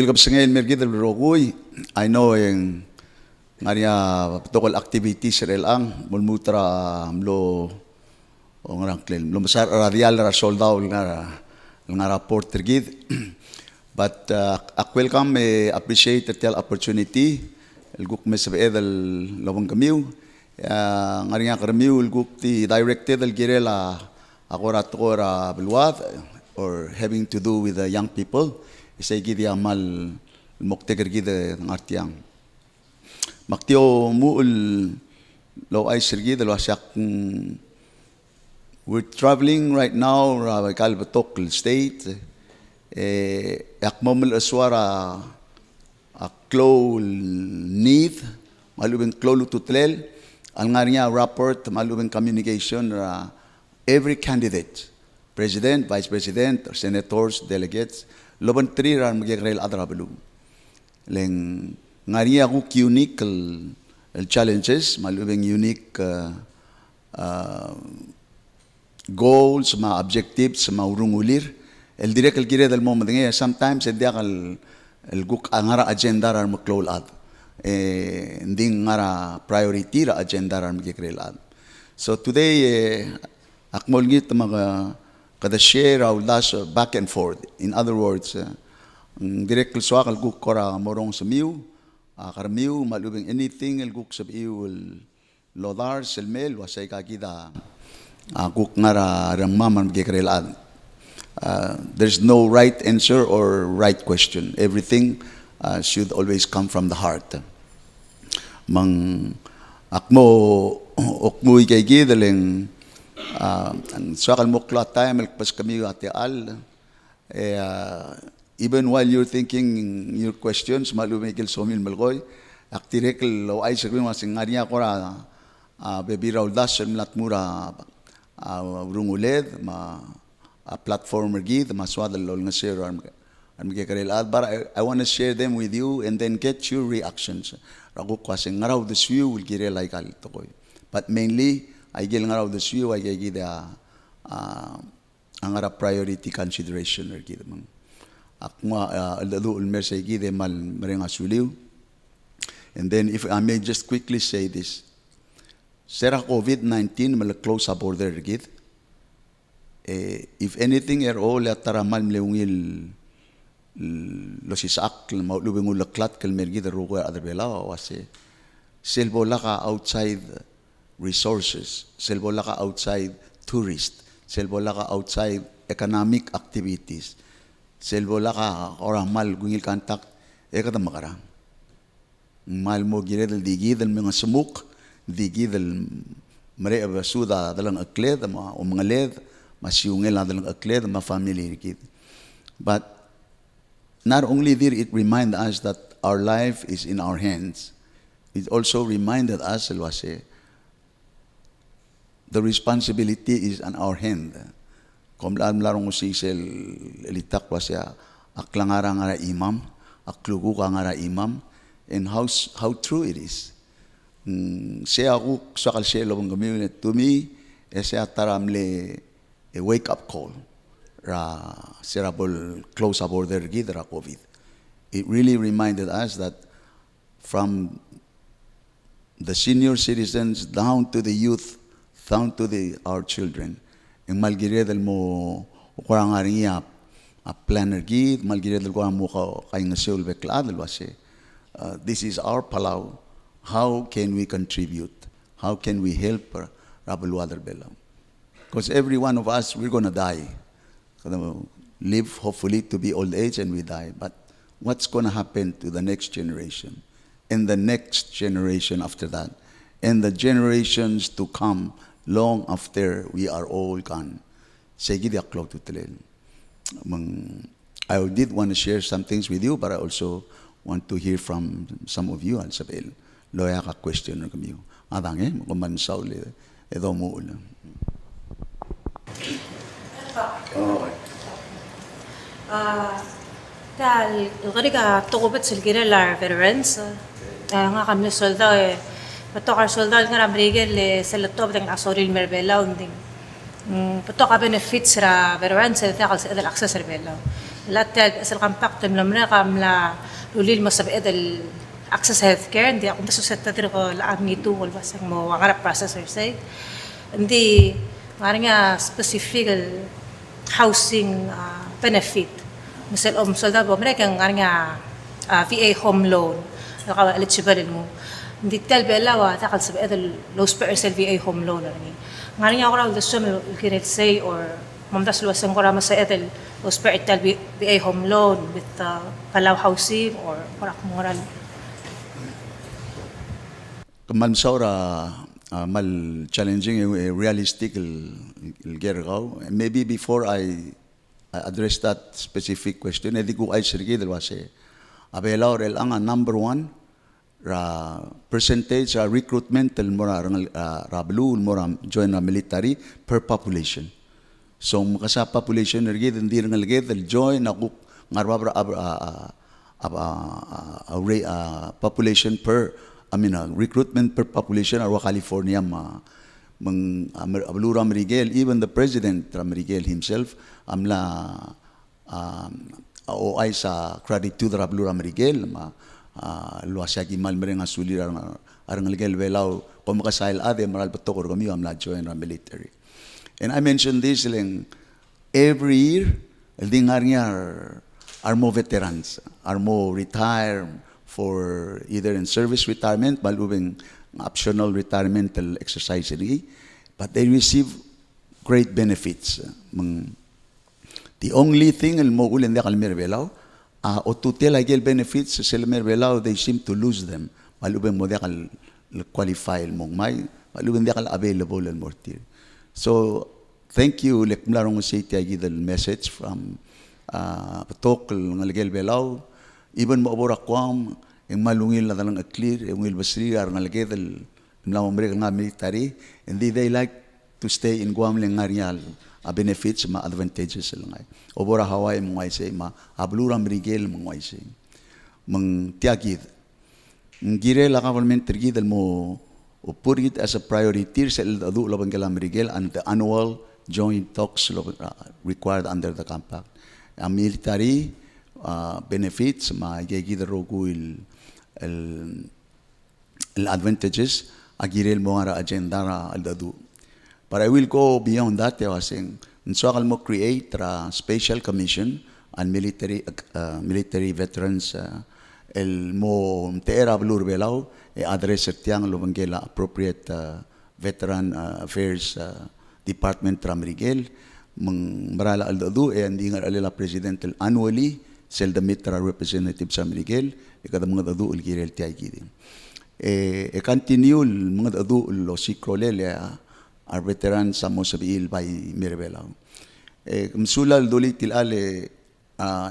wilkap sa ngayon mergid rogoy. I know yung ngaria protocol activities ang mulmutra mlo o ngarang claim. Mlo masar radial ra soldaw nga rapporter gid. But I welcome appreciate the opportunity. Elguk me sabi edal lawang kamiw. Ngaria kamiw elguk ti directed el girela akorat ko ra bulwat or having to do with the young people. Isay gid amal mokteger gid ng artiyang. Maktio muul lo ay sirgi dalo asyak we're traveling right now ra Kalbatokl state akmomel aswara a klo need malubeng klo lututlel ang ngariya rapport malubeng communication ra every candidate president vice president senators delegates loban tri ra magigrel adrabelu leng ngariya ko unique challenges malubeng unique goals ma objectives ma urungulir el direct el gire del moment ngay sometimes el diakal el guk angara agenda ra maklolad nding ngara priority ra agenda ra magigrelad. So today akmol git mga kada share our dash back and forth. In other words direct swakal guk kora morong samiu karamiu malubing anything el guk sab iul lodar selmel wasay kakida guk ngara rangmaman magigrelad. There's no right answer or right question. Everything should always come from the heart. Mang akmo okmuy kay gidaleng ang sakal mukla tayo malpas kami ate al even while you're thinking your questions malumikil somil malgoy aktirekal lo ay sabi mo singariya ko ra bebiraw das latmura runguled ma a platformer gid maswadal lol nga share arm magikarelad but I want to share them with you and then get your reactions rago kasi ngaraw this view will girelay kal tokoy but mainly I gil ngaraw this view ay gida angara priority consideration er gid mang akma aldo ulmer say gid mal marenga suliw. And then if I may just quickly say this, sera COVID-19 mal close sa border gid. If anything all ataramal mleungil los isak maulubing ulaklat kal mergid rugo adabela wase selbola ka outside resources, selbola ka outside tourist, selbola ka outside economic activities, selbola ka orang mal gungil kantak ekata makara mal mo giredel digidel mga sumuk digidel mare abasuda dalang akled o mga led masyungel na dalang akled ma family kid. But not only did it remind us that our life is in our hands, it also reminded us the responsibility is on our hand. Kung larong usisel elitak wasya aklangara ngara imam, aklugu ka ngara imam, and how true it is. Siya ako sakal siya lobang gamitin to me, siya taramle a wake-up call ra serable close a border gid ra COVID. It really reminded us that from the senior citizens down to the youth, down to our children, ang malgiredel mo kurang ariya a planner gid malgiredel ko mo kay ngasul bekladel wase. This is our Palau. How can we contribute? How can we help Rabal Water Belam? Because every one of us, we're going to die. Live hopefully to be old age and we die. But what's going to happen to the next generation? And the next generation after that? And the generations to come long after we are all gone. I did want to share some things with you, but I also want to hear from some of you. Al-Sabel, loya ka question na kami. Adange, kumansaw le, edo mo ulan. Dahil kaya tukubit sa gila veterans, nga kami soldaw patokar soldaw nga ramrigel sa laptop ng asoril merbela unding patokar benefits ra veterans sa takal sa edal access merbela. lahat asal kampak temlamna kamla lulil mo sa edel access healthcare hindi ako masuseta dito ko laam nito wala basang mo wangara processor say hindi nga specific housing benefit misal solda bo mereka nga VA home loan ka eligible mo hindi tel bela wa takal sa edel low percent VA home loan nga ako raw the sum can say or mamdas luwasan ko rama sa edel low percent VA home loan with Palau housing or korak moral Mansaura mal challenging realistic il gergaw. Maybe before I address that specific question, edi ko ay sirgi dalwase. Abela or el ang number one ra percentage recruitment tel mora rablu mora join na military per population. So makasa population ergi hindi rangal ged join ako ngarwa population per recruitment per population arwa California ablu Remengesau, even the president Remengesau himself amla OI sa credit to the ablu Remengesau luasya gimal mereng asuli arang legel velau komakasail ade maral patokor kami amla join the military. And I mentioned this lang every year dingar niya are more veterans, are more retired for either in service retirement, balubing optional retirement exercise, but they receive great benefits. The only thing mo ulin de kalmer belaw, o tutel agel benefits sa kalmer belaw, they seem to lose them. Balubing mo de kal qualify mong may, balubing de kal available and more tier. So thank you lek mlarong city agi the message from patok ngalgel belaw. Even mo abora kwam yung malungil na talang clear yung ilbasri ar ngalgedel mlamomre nga military and they like to stay in Guam lang ngarial benefits ma advantages lang ay obora Hawaii mo ay say ma ablura Remengesau mo ay say mang tiagid ngire la government tergidel mo o put it as a priority sa adu laban kala Remengesau and the annual joint talks required under the compact military benefits magiging rogo el advantages agirel mo nga agenda ra aldadu. But I will go beyond that. I was saying, so mo create a special commission on military veterans el mo teera blur belaw address tiang lubanggela appropriate veteran affairs department ra Remengesau mang marala aldadu hindi nga alila president annually sel the mitra representative sa Remengesau ikada mga dadu ulgirel tiay gidi continue mga dadu lo sikrolele our veterans sa mo sabiil by Mirabelaw kumsulal duli tilale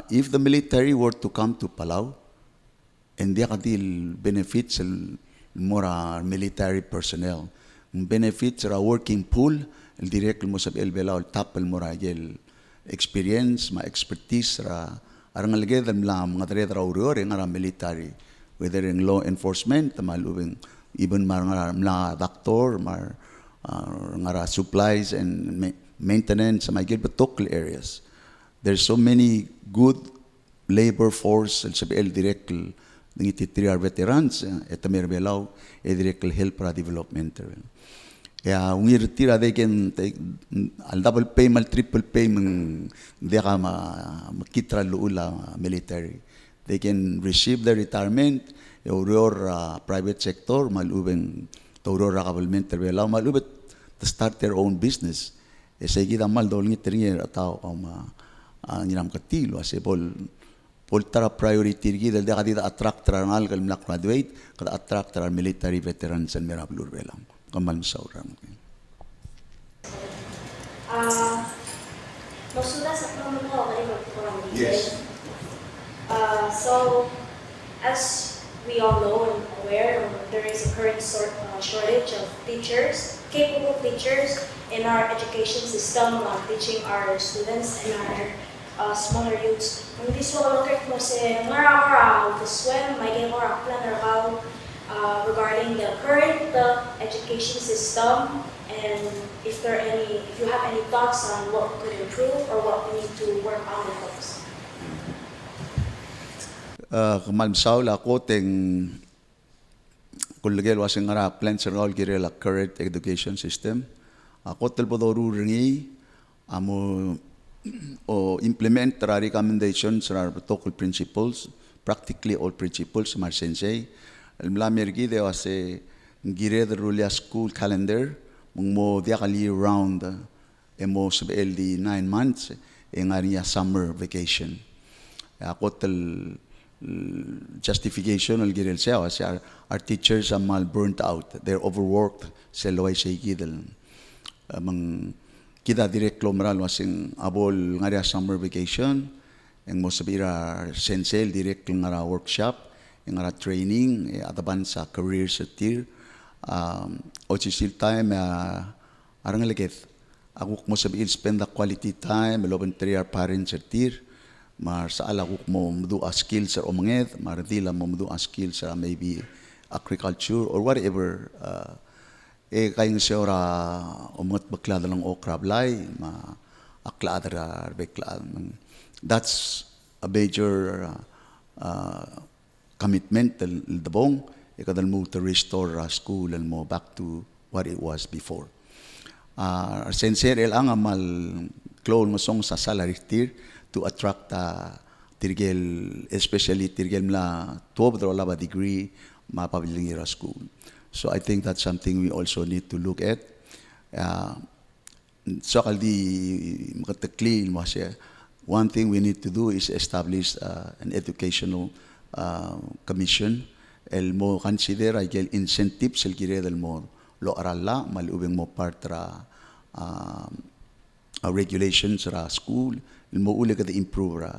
if the military were to come to Palau and dia kadil benefits mora military personnel benefits ra working pool el direct mo sabiil belaw tapal mora gel experience ma expertise ra arangal gedam la mga tredra uror nga military whether in law enforcement malubing even mga doctor nga supplies and maintenance sa mga local areas there's so many good labor force sa BL direct ng ititri veterans etamir belaw direct help para development kaya ungir tira they can take al double pay mal triple pay mang di ka makitra luula military they can receive their retirement your private sector malubeng tawro ra government belaw malubet to start their own business say kita mal dol ngitri atao nginam katilo ase pol tara priority gida de kadida attract rangal kal mlak graduate kada attract ra military veterans and merablur belang kamal sauran Maksudnya sebelum mengenai yes so as we all know and aware, there is a current shortage of teachers, capable teachers in our education system, teaching our students and our smaller youths. Hindi so look mo si ngara swim may game or plan about regarding the current education system and if you have any thoughts on what we could improve or what we need to work on the folks. Remengesau la ko teng kulgel wasing ngara plan serol gire la current education system. Ako telpodoru ringi amo o implement the recommendations or protocol principles, practically all principles mar sensei. Mlamirgi de wase gire the rulia school calendar mo diakali round emo sabel di 9 months ngari summer vacation. Ako tel justification al girel siya was our teachers are mal burnt out, they're overworked sa loy say gidel mang kita direct lomral wasing abol ngari summer vacation ang mo sabira sensei direct ngara workshop ngara training ataban sa career sa tier o chisil time arang leget ako mo sabil spend the quality time loban triar parents sa tier mar sa alaguk mo mdu a skills sa omanged mar dila mo mdu a skills sa maybe agriculture or whatever kayong siya ora umat baklada ng okrablay ma akladra bekla that's a major commitment del dabong ikadal mo to restore school and mo back to what it was before sincere ang amal clone mo song sa salary tier to attract tirgel, especially tirgel mla 12 or laba degree mapabilingira school. So I think that's something we also need to look at. So kaldi makatakli mo siya. One thing we need to do is establish an educational commission. El mo consider ay incentives el gire del mo lo arala malubeng mo partra regulations ra school mo uli ka improve ra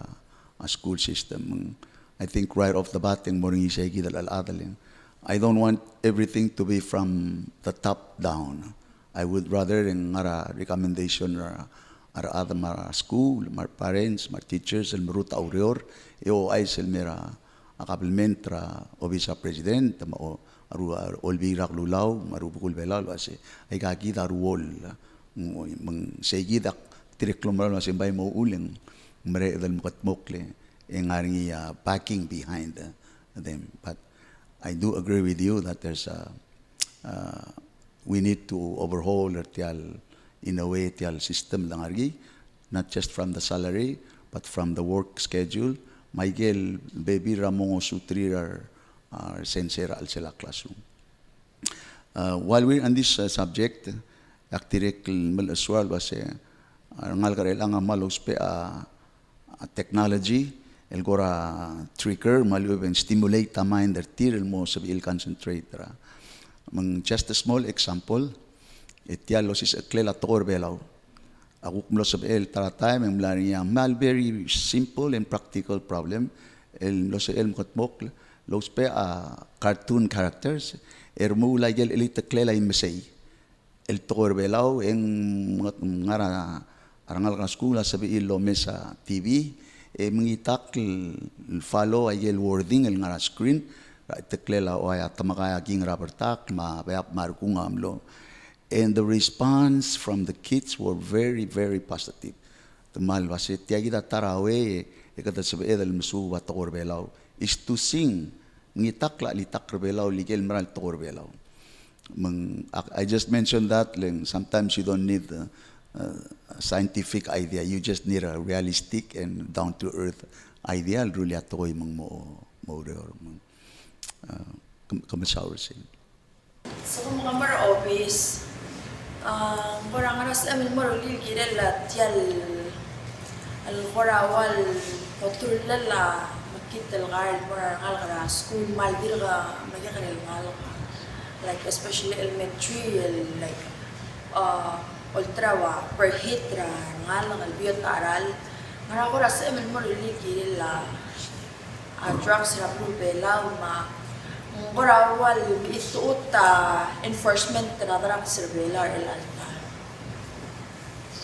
school system. I think right off the bat yung moring isay gidal al-adalin. I don't want everything to be from the top down. I would rather yung ngara recommendation ra other mara school, mar parents, mar teachers, el maruta aurior, ay sel mera akabelment ra obisa president, mao aru olbira lulaw, marubukul belal wase ay kagida ruol mang segidak tireklomral wase bay mo uling mere dal mukatmokle yung ngaringi packing behind them. But I do agree with you that there's we need to overhaul tial in a way tial system lang argi, not just from the salary but from the work schedule. Maigel baby ramong sutri are sensera al sila classroom. While we're on this subject, aktirek mal aswal was ngal karel ang malos pe technology el gora trigger maluben stimulate the mind der tirel mo sabi il concentrate ra. Mang just a small example, etialos is klela torbelaw. Ako kumlo sabi el taratay mang blariya mal very simple and practical problem. El lo sa el mukatmok los pe cartoon characters ermula gel elita klela imesay. El torbelaw en ngara arangal ka skula sabi il lo mesa TV mangitak follow ay el wording el ngara screen teklela o ay tamakaya ging rabertak bayap markung amlo. And the response from the kids were very, very positive. Tumal wasi tiagi da tarawe ikata sabi edal musu wa torbelaw is to sing ngitakla litak rebelaw ligel maral torbelaw. I just mentioned that sometimes you don't need a scientific idea, you just need a realistic and down to earth idea. Really atoy mang mo kamasawar sila. So kung mga mara obvious, parang aras amin mara lilgirel at yal al-warawal otulala makital guard mara ngal school maldir ka magikarel ngal like especially elementary like ultrawa perhitra ngal albiyot aral mara ko ras amin mara lilgirel drugs ra rubella ma Borawal ituot enforcement na darang surveillar elalta.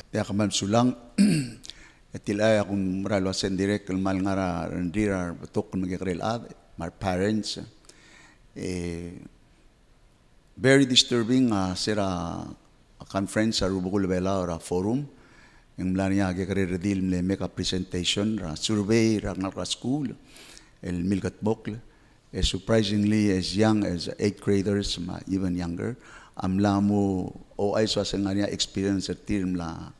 Ya kaman sulang etilay akong maralwasen direct mal ngara rendira betok magikrel my parents very disturbing sira a conference sa rubukul bela or a forum yung mlanya agakare redil make a presentation ra survey ra ngara school el milgat bokle, surprisingly as young as 8th graders, even younger, amla mo o ay so sa nga experience at tir mla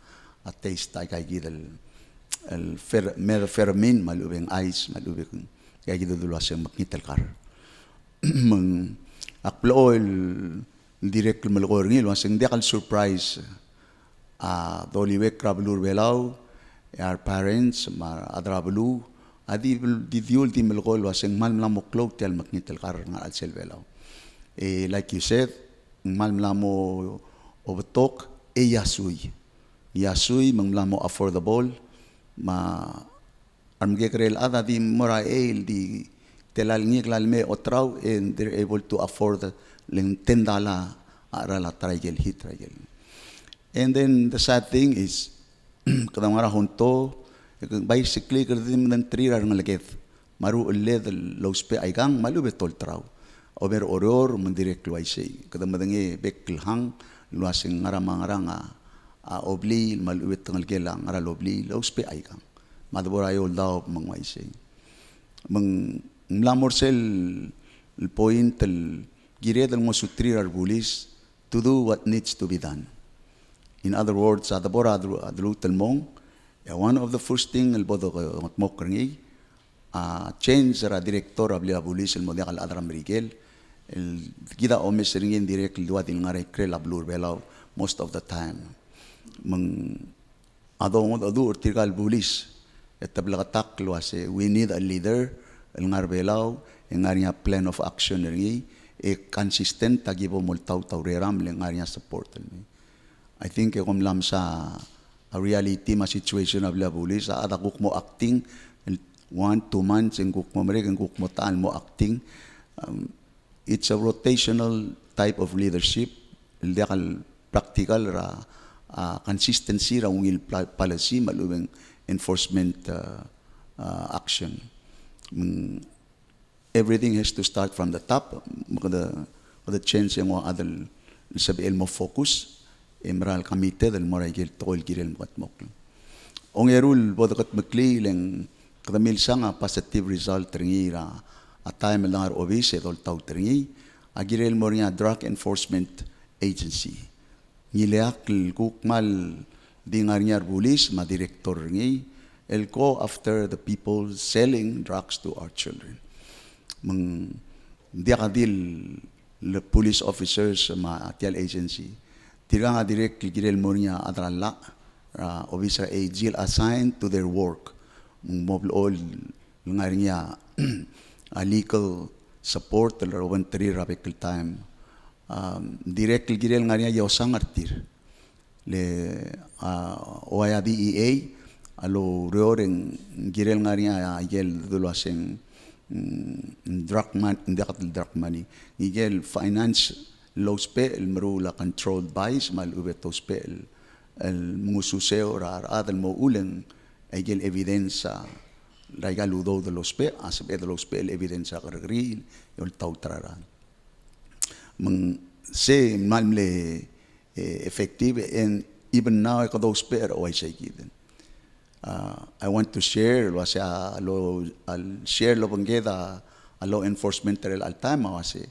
at taste tay kay gidel el methamphetamine malubeng ice malubeng kay gidel dulu sa maknitel kar mang aklo el direct malgor ngil waseng dekal surprise doliwek krablur belau our parents adrablu adi di ultimo malgol waseng mal mlamoklo tel maknitel kar nga al selbelau like you said mal mlamo obetok yasui mang affordable armgekrel ada di mora di telal ngiklal me otraw and they're able to afford ling $10 arala trigel hit trigel. And then the sad thing is kadang mara hunto basically kadim nan trirar ngalaget maru ulle low spe aigang malu betol traw over oror mendirek luaisay kadang madangi beklhang luasing ngaramanga obli maluwet ng gelang ngara lobli low spe aigang madaborayol daw mangwaisay mang mlamorsel el point el gired el mosutrir arbulis to do what needs to be done. In other words, adabora adlutel mong one of the first thing el bodo matmokrangi change ra director abli abulis el model adra Miguel el gida omes ringin direct luat il ngare krel ablur belau most of the time mang ado urtigal bulis etablagatak luase we need a leader el ngar belau ngaria plan of action ringi consistent tagibo multaw tawreram le ngaria support ni I think kung lam sa a reality ma situation of bulis ada kukmo acting 1-2 months en kukmo merek en kukmo taan mo acting it's a rotational type of leadership el dekal practical ra consistency ra ungil policy malubeng enforcement action everything has to start from the top the change yung adal sabi mo focus Emerald Committee del Moragil Toil Girel Matmok. Ong erul bodokat makli leng kadamil sang positive result ringira at time lang obis etol tau ringi agirel moria drug enforcement agency. Nileak kukmal dingarnyar bulis ma director ringi el go after the people selling drugs to our children. Mang diakadil the police officers ma tial agency Tiranga direct girel moria adralla obisa a jail assigned to their work mobile all ngaringa a legal support the voluntary radical time direct girel ngaringa yosang artir le OIDEA alo reoreng girel ngaringa yel dulaseng drug money igel finance low spe el marula controlled buys mal ubeto spe el mususeo rar adel mo ulen egel evidencia regaludo de los spe asbe de los spe el evidencia gril el tautrara mang se malmle effective and even now I those spe o I say given I want to share lo sa lo al share lo bangeda a law enforcement al time wase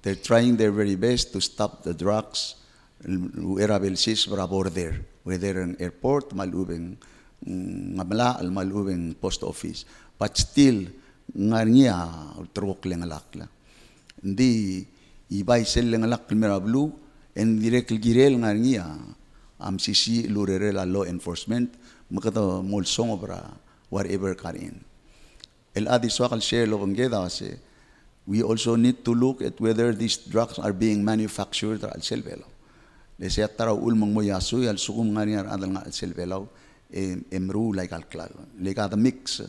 they're trying their very best to stop the drugs. Uerabelsis para border, whether an airport, malubeng ngabla al malubeng post office. But still, nganya trok lang alakla. Hindi ibay sel lang alak mirablu and direct girel nganya sisi lurere la law enforcement makato molsong obra wherever karin. El adiswakal share lo bangeda wase. We also need to look at whether these drugs are being manufactured al selbelaw. Lese atara ulmang mo yasu al sukum nga niya adal nga al selbelaw emru like al klal. Like the mix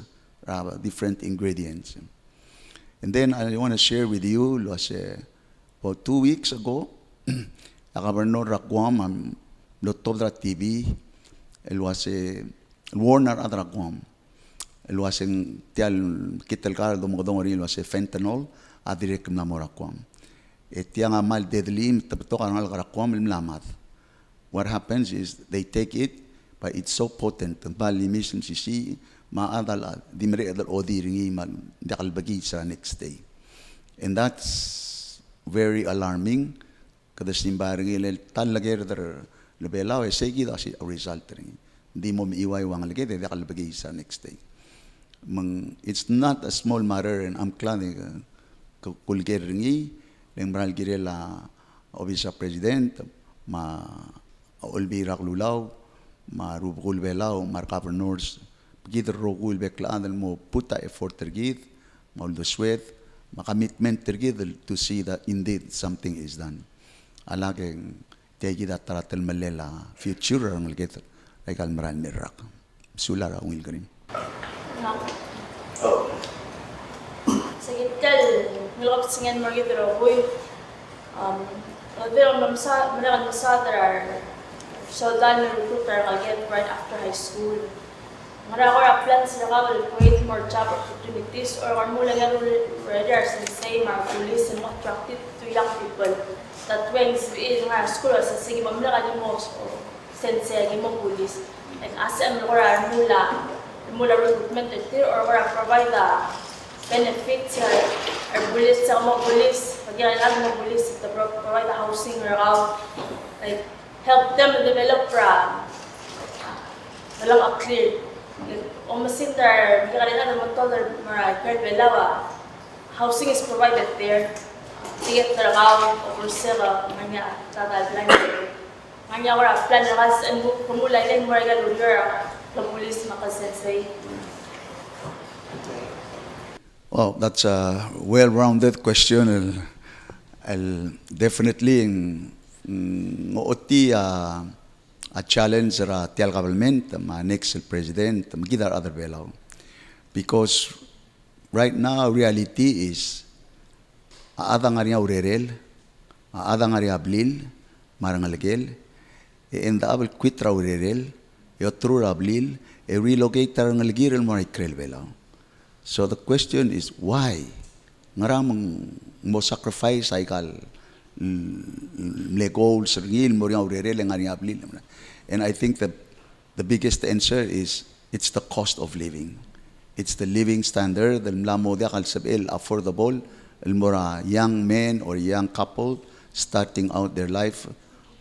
different ingredients. And then I want to share with you about 2 weeks ago akabarno rakwam lotodra TV el wase Warner adrakwam el waseng tial kitel kar domodong rin wase fentanyl adirek na morakwam. Etiang amal deadly tabtok ang algarakwam lamad. What happens is they take it, but it's so potent. Balimis sisi maadal di mere adal odi ringi mal dakal bagi sa next day. And that's very alarming. Kada simbaring ilel talager der lebelaw segi da si result ringi. Di mo miiway wang lagi de dakal bagi sa next day. It's not a small matter, and I'm glad kulger ringi leng maral girela obisa president ma ulbi raglulaw ma rubul belaw mar governors gid rogul beklaan mo puta effort tergid ma uldo sweat ma commitment tergid to see that indeed something is done alage tegi da taratel malela future ang get ay kalmaran mirak sulara ungil ganin Sige kal nilap singen mo gitu roy Although malaking masadar, so done recruiter I'll get right after high school. Maraming plans sila will create more job opportunities or mula nga radars and say mga police and attractive to young people. That when in nga school sa sige mamlakan mo sense mo police. And asa mula recruitment or provide the benefits or police sa mga police. Pagkailangan mo police to provide the housing around, like help them develop walang clear. Almost there, pagkailangan mo taller mga belawa. Housing is provided there. Tiget trabaho o kursera mga tatalplan. Mga wala plan na kasi kumulay lang mo regal lawyer the police makasensay. Well, that's a well-rounded question. I'll definitely ngooti a challenge ra tial government ma next president magidar other belaw because right now reality is aadang aria urerel aadang aria ablil marangalgel and abel quitra urerel yotru ablil e relocate tarangalgir el moikrel belaw. So the question is why ngaramang mo sacrifice ay kal le goals ringil mo rin aurere le ngari ablil. And I think that the biggest answer is it's the cost of living. It's the living standard del mlamo dia kal sabel affordable el mora young men or young couple starting out their life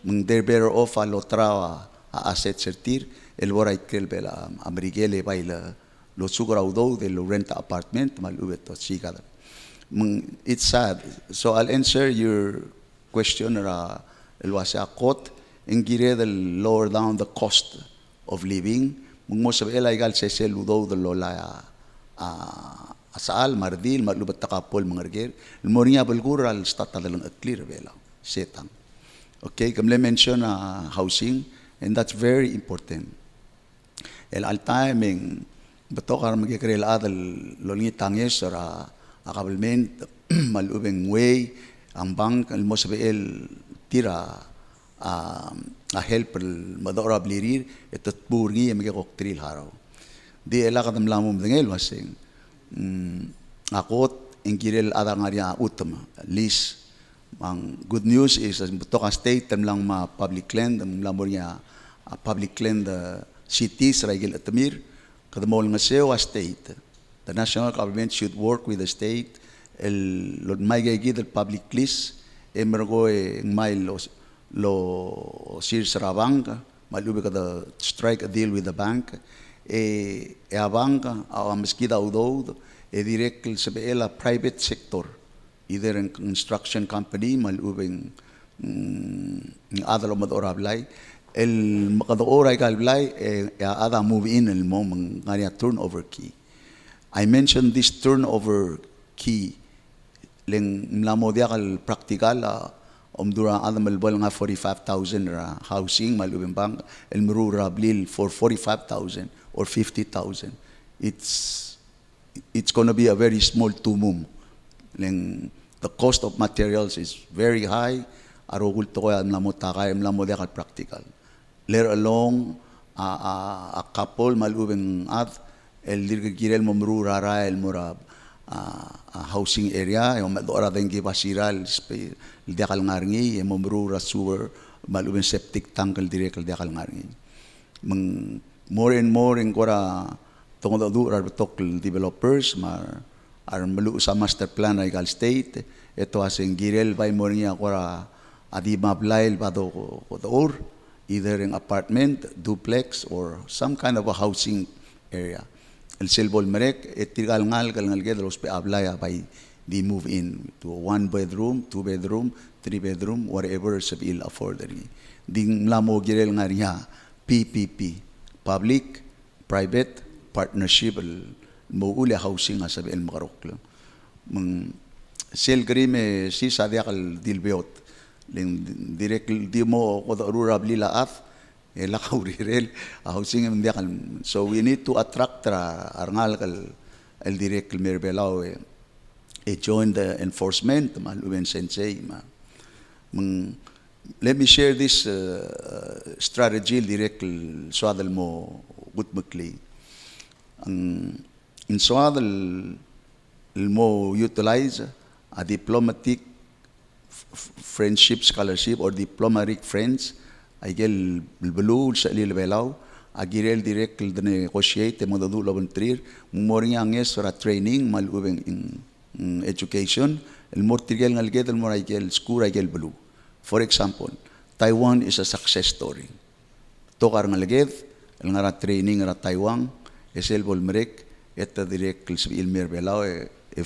they're better off a lotra a asset sertir el mora ikel bela amerigele baila lo suguraudo de lo rent apartment malubet to chikada. It's sad. So I'll answer your question el wasa quote in gire del lower down the cost of living mo sabi ela igal se ludo de lola asal mardil malubat takapol mangarger el moria belgural stata dalang clear bela setang. Okay, kamle mention housing and that's very important. El al timing beto kar magkikrel adal lolngi tanges ra akabalment malubeng way ang bank al mosabel tira a help el madora blirir etot burgi amge koktril haraw di ela kadam lamum dengel wasing akot ingkirel adangaria utam list ang good news is beto ka state tam lang ma public land ang lamoria public land cities raigel atamir kadamol nga seo a state. The national government should work with the state. El may gay the public list. Emergo may lo sirs ra bank. Malubi ka the strike a deal with the bank. A bank a meskida udo direct sa beela private sector. Either in construction company malubing adalo madorablay. El makadoray kalblay ada move in el mo ngania turnover key. I mentioned this turnover key leng mlamo dia kal practical dura adam elbol nga 45,000 ra housing malubing bank el murura blil for 45,000 or 50,000. It's going to be a very small tumum. Leng the cost of materials is very high. Arugul to ko mlamo takay mlamo dia kal practical. Let alone a couple malubing at el dirgirel momru rara el murab housing area yung madora dengi basiral el diakal ngarngi yung momru sewer malubing septic tank el direk el diakal ngarngi more and more in kora tungod do betok developers ar malu sa master plan ay gal state ito asing girel by mo niya kora adi mablail pado ko either in apartment, duplex, or some kind of a housing area. El Silbol Merek, etigal ngal de los ablaya by they move in to 1 bedroom, 2 bedroom, 3 bedroom, whatever sabil affordary. Ding lamo girel nga riya, PPP, public, private, partnership, mo uli housing nga sabil makarok lang. Sel grime si sadiakal dilbeot. Direct di mo ko rural lilaaf lakaw rirel housing mendiakal, so we need to attract arngal kal el direct merbelao join the enforcement maluwen sensei let me share this strategy direct swadal mo gutmukli in swadal mo utilize a diplomatic friendship scholarship or diplomatic friends agel belul sa lilbelaw agirel direct the negotiate mo do volunteer moring anges for a training malubeng in education el mortigel ngalged el morigel school agel belu. For example, Taiwan is a success story. Tokar ngalged el ngara training ngara Taiwan esel bolmerek etta direct il merbelaw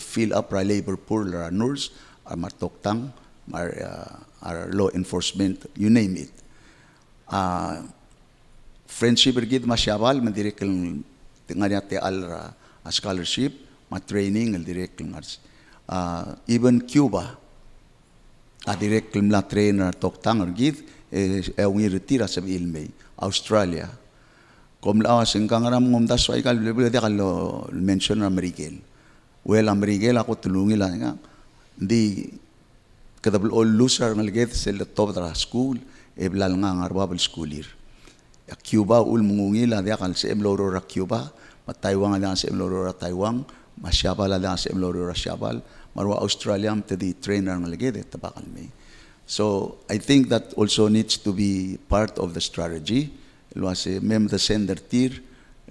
fill up labor pool nurse ar martoktang our law enforcement, you name it. Friendship brigade masyabal, madirek ng nganyate al scholarship, training, direct even Cuba, direct la trainer toktang gid, ang retira sa ilmay, Australia. Kung lawas, ang kangaram ngumdas wa ikal, kalo mention Amerikel. Well, Amerikel ako tulungi lang nga, di kadabal all loser ngalget sel top tra school eblal nga ngarbabal schoolir Cuba ul mungungila dia kal sa emlorora Cuba mataiwan ala sa emlorora Taiwan masyabal ala sa emlorora syabal marwa Australia tedi trainer ngalget tabakal me. So I think that also needs to be part of the strategy. El wase mem the sender tier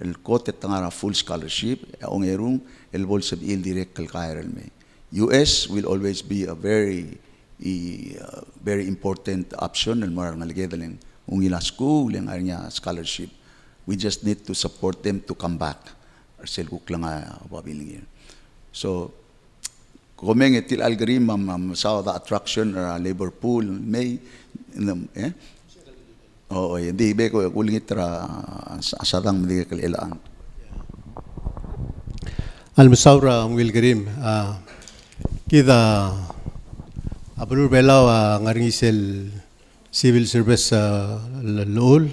el kote tangara full scholarship ong erung el bol sab il direct kal kairel me. US will always be a very important option and more nalgedaling ungila school yung anya scholarship. We just need to support them to come back. Arsel kuk lang babiling yun. So kumeng itil algorithm sa the attraction or labor pool may hindi be ko kuling itra asadang hindi kalilaan. Al-Musaura Wilgarim kita Abulur belaw ngaringisel civil service lul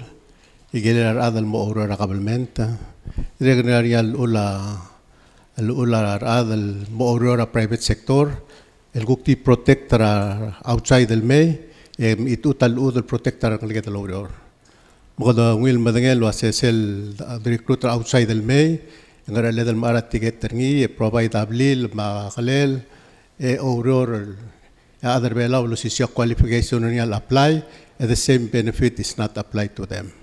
igelar adal mo ora kabalment regularial ula adal mo ora private sector el gukti protector outside del may itutal udal protector ang ligat lor mo da wil madangel wasel recruiter outside del may ngara ledal marat ticket ngi provide ablil ma khalel auror other below lusisya qualification niya apply and the same benefit is not applied to them.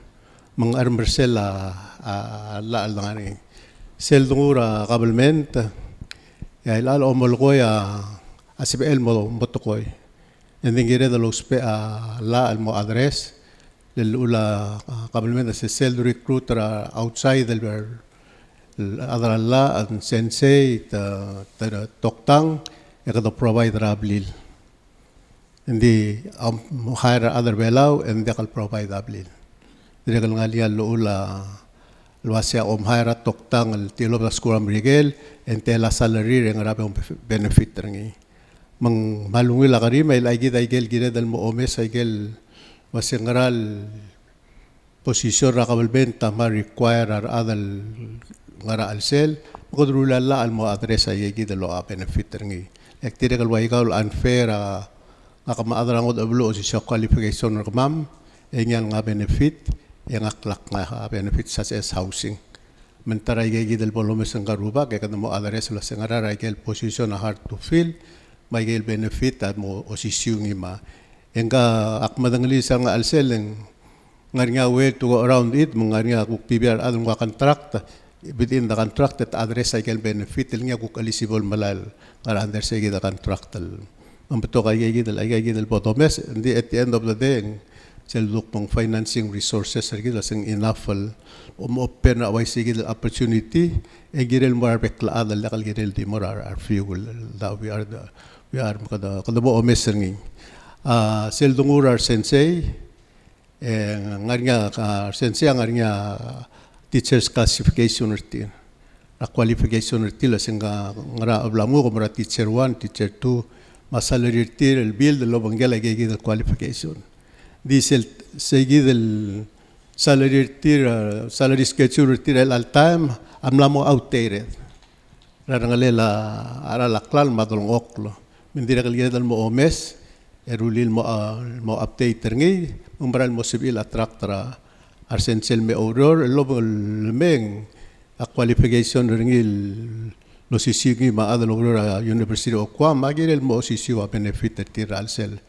Mga armersel la alangani. Sel dungura kabelment ya ilal omolgoy asibel mo motokoy. And then gire the los pe la almo address lula kabelment as sel recruiter outside the other la and sensei toktang ekado provide rablil. Hindi hire other below and they can provide ablil. Hindi ka nga liya lula luasya hire toktang al tilob na school amrigel and tela salary ang rabe benefit ringi. Mang malungil akari may lagi daigel gina dal mo omes aigel wasya ngaral posisyon ra kabalbenta ma require ar adal ngara alsel kodrula la al mo address ay gidalo benefit ringi. Ek tira kalwa ikaw unfair nakamaadra ngod ablo si sa qualification ng ma'am engyan nga benefit yang aklak nga benefit such as housing mentara igay del volumes ng garuba kaya kada mo address la sengara igay position na hard to fill may igay benefit at mo osisyon ima enga akmadangli sa nga alsel nga way to go around it mga nga kuk PBR adong nga contract within the contract that address ay kel benefit il nga kuk eligible malal para under say the contract al mambeto kay gidal botomes and at the end of the day sel look pang financing resources ay gidal sing enough al open away say gidal opportunity e girel mo rekla adal lakal girel di more our fuel that we are kada mo omes nging sel dungurar sensei nga sensei nga teachers classification erti a qualification erti la singa ngara ablamu ko mara teacher 1 teacher 2 ma salary erti el bill de lo bangela gigi the qualification diesel segi del salary erti salary schedule erti al time amlamo outdated rarangalela ara laklal madolong oklo mindira kalgeda dal mo omes erulil mo update terngay umbral mo sibil attractra Arsencel me auror el meng a qualification ringil lo sisigi ma adal aurora University of Guam magir el mo sisio a benefit tir alsel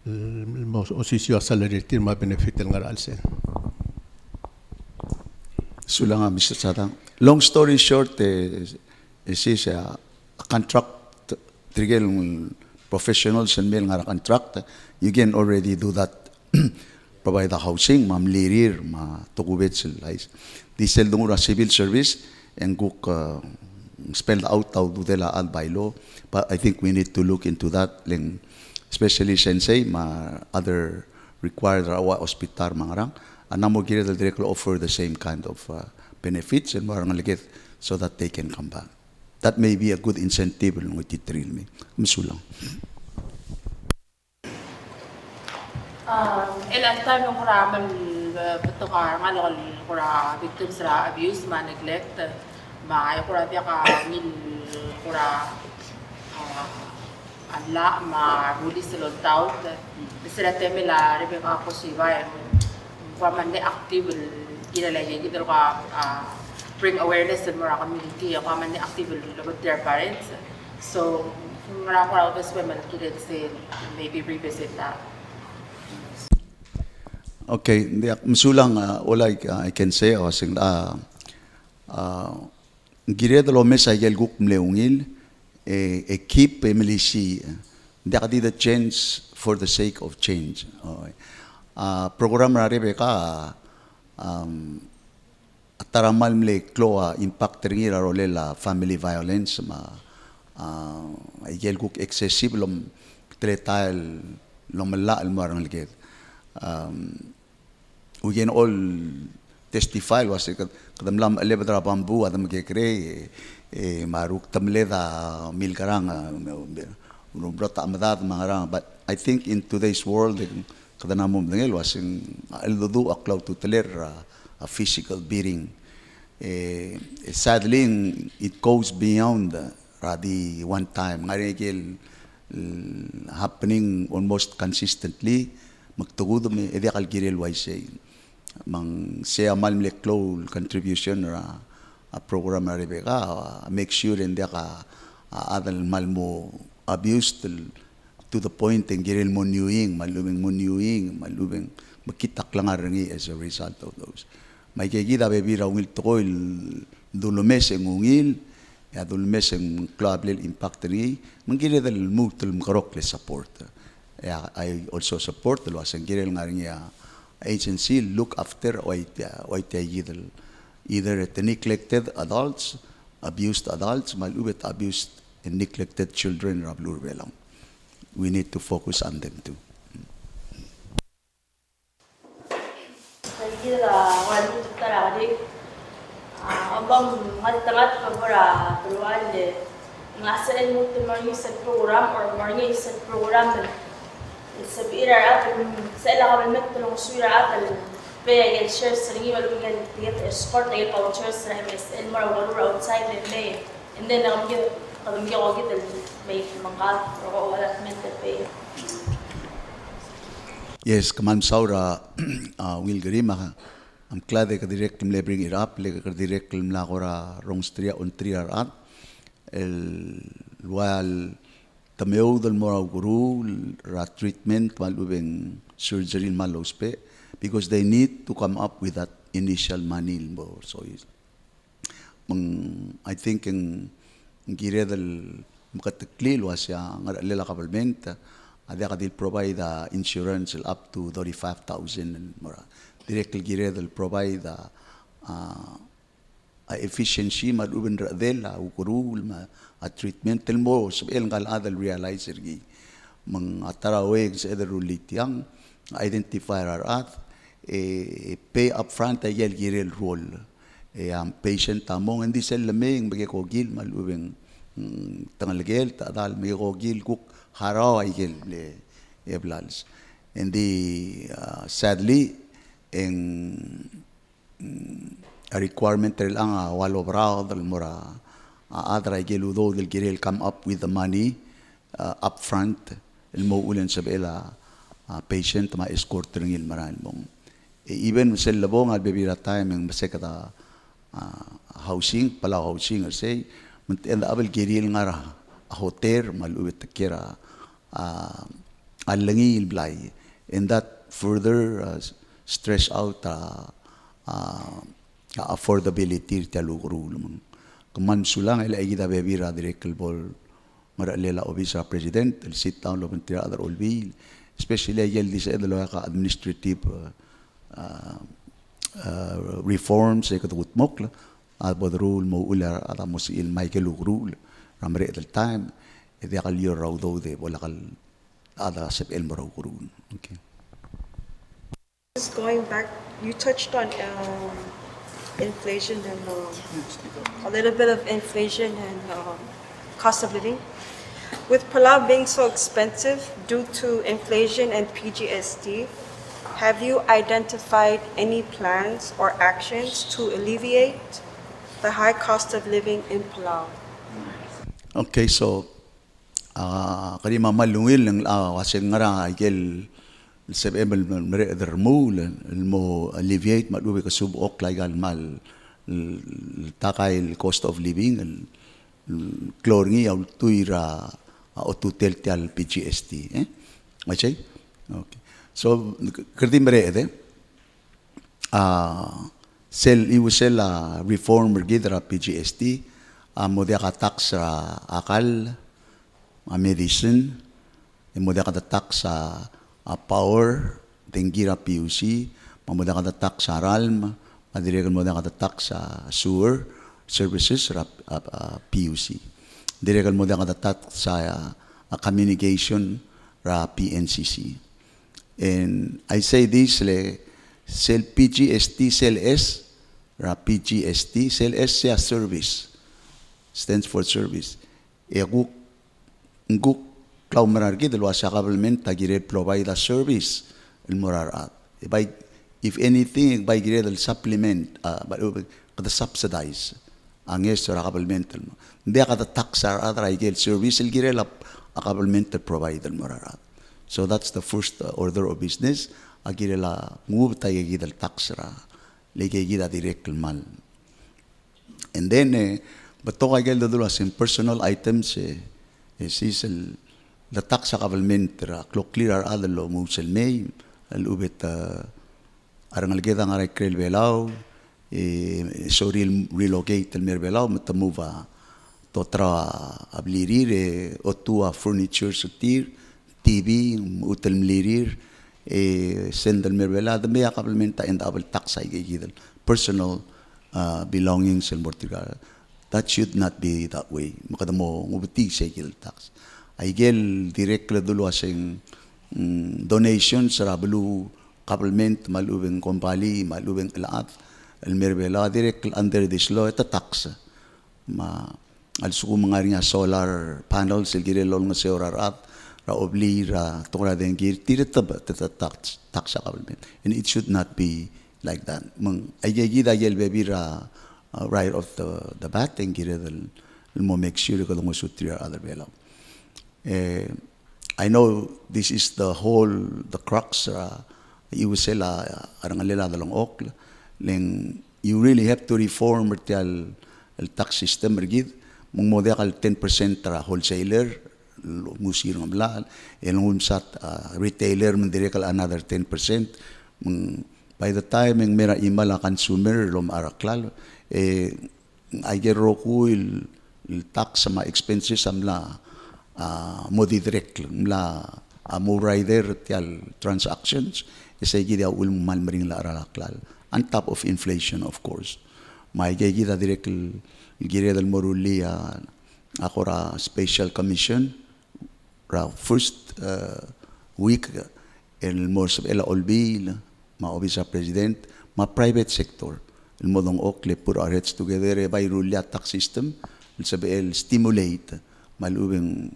mo sisio a salary tir ma benefit el ngaralsel. Sulanga Mr. Satang. Long story short, is a contract trigger professionals and male contract. You can already do that. Provide the housing, mam lirir, ma tukubet sila. Diesel dungur a civil service and cook spelled out how do they al by law. But I think we need to look into that, especially sensei, ma other required rawa hospital mangarang. Anamo gira directly offer the same kind of benefits and marang ligit so that they can come back. That may be a good incentive ng ititril mi. Misulang. Ilan time nung kuraman beto ka ngalol kura victims ra abuse ma neglect ma ay kura dia ka mil kura anla ma ruli silon taw sila temela Rebecca ko si ba kwa man de active gilalay gidel ka bring awareness in mara community kwa man de active with their parents so mara kura this women kids say maybe revisit that. Okay, masulang all I can say sing gire de lo mes ay guk mleungil keep milisi hindi ka the change for the sake of change. Program na Rebecca taramal mle klo impact ringira rolela family violence ma ay guk excessive lom tretal lomala almarang ligit. We can all testify was kadamlam alebra bambu adam kekre maruk tamleda milkarang brota amadad mangarang but I think in today's world kadanamom dengel was in aldudu aklaw to teler a physical beating sadly it goes beyond radi one time ngarigil happening almost consistently magtugod mi edi kalgiril waisay mang siya malmleklo contribution a program na Rebecca make sure hindi ka adal malmo abused to the point ng giril mo newing malubing makitak lang arangi as a result of those may kikita bebi raungil tukoy dulumes ang ungil ya dulumes ang club impact ri manggiri dal mutul mkarok le support. I also support the laws and giril nga rin agency look after either at the neglected adults, abused adults, malubit abused and neglected children rablur belang. We need to focus on them too. Abang ngat-ngat pagora turuan ngasa mo to marni sa program or marni sa program sa bira atal sa ila ka met tulong suira atal pay get share sa ringi wala gan get escort ay culture sa MSL more wala outside the day and then ako gid may mangkat or wala mental pay. Yes, Kaman Saura will grima. I'm glad that direct me bring it up, like direct la kora rongstria on triar at el while tameo del mora guru ra treatment malubeng surgery malospe because they need to come up with that initial money more so I think ang gire del makataklil was ya nga lela government ada ka dil provide insurance up to 35,000 and more. Directly gire del provide efficiency maduben ra del ukurul ma treatment tel mo sabel ngal adal realize ergi mang ataraweg sa ederulit yang identify our pay up front ay yel girel role patient tamong hindi sel lameng magikogil malubeng tangalgel tadal magikogil kuk haraw ay gel le eblals hindi sadly en a requirement tel ang walo brao dal mura adra geludo del girel come up with the money up front el mo ulen sabela patient ma escort ringil maran mong even sel labong al bebira time ang masekata housing Palau housing or say and abel giril ngara a hotel malubit kira alangil blay and that further stress out affordability talugurul mong kuman sulang ila igida bebira directly bol mara lela obisa president el sit down lo mentira other olbil especially yel di sa ka administrative reforms ay katutmok la at bodrul mo ular at mo si il Michael Ugrul ramre at the time e di akal yor raw do de wala kal ada sep el mo raw kurun. Okay. Just going back, you touched on inflation and a little bit of inflation and cost of living. With Palau being so expensive due to inflation and PGSD, have you identified any plans or actions to alleviate the high cost of living in Palau? Okay, so kani mamalungil ng wasin ngara igel sebebel mere dermul mo alleviate madubi ka subok legal mal takay cost of living cloringi au tuira o tutel tal PGST machay okay so kerti mere ede sel iwsel reform gidra PGST mo dia ka tax akal medicine mo dia ka tax power tengira PUC mo dia ka tax RALM madire mo dia ka tax sewer services PUC dire mo dia ka tax communication ra PNCC. And I say this sel PGST sel S ra PGST sel S siya service stands for service nguk cloud mararki dalwa sa government tagire provide a service el morarat if anything by gire del supplement kada subsidize ang yes ra government hindi kada tax ra igel service el gire la government provide el morarat. So that's the first order of business. Agire la move tayo gidal tax ra, lege gida direct mal. And then bato kagel dodo as in personal items is the tax sa government ra clear adalo move sel may alubet arangal gida nga rekrel belaw so relocate el merbelaw matamuva totra ablirir o tua furniture sutir TV, utel mlirir, sendal merbela, the mea complementa and double tax ay gigidal. Personal belongings and mortigar. That should not be that way. Makadamo ngubuti sa gigidal tax. Ay gel directly dulo asing donations sa bulu complement malubeng kompali, malubeng alaat, el merbela directly under this law ita tax. Alsuko mga rin solar panels, el girelol nga seorarat, ra obli ra tora den gir tirtab tax government and it should not be like that mang ayegi da yel bebi ra right off the bat and gir del mo make sure ko mo sutri other bela I know this is the crux you will say la arang lela dalong ok ling you really have to reform el tax system rigid mong model 10% ra wholesaler musir ng malal, and unsat retailer mandirikal another 10%. By the time yung mera imala consumer lom araklal, ay gero ko il tax sa mga expenses amla mo direct mla mo rider tial transactions isay gida ulm malmaring la aralaklal on top of inflation of course may gida direct gire dal moruli ako ra special commission ra first week el mos ela olbil ma obisa president ma private sector el modong okle put our heads together by rulia tax system el stimulate malubeng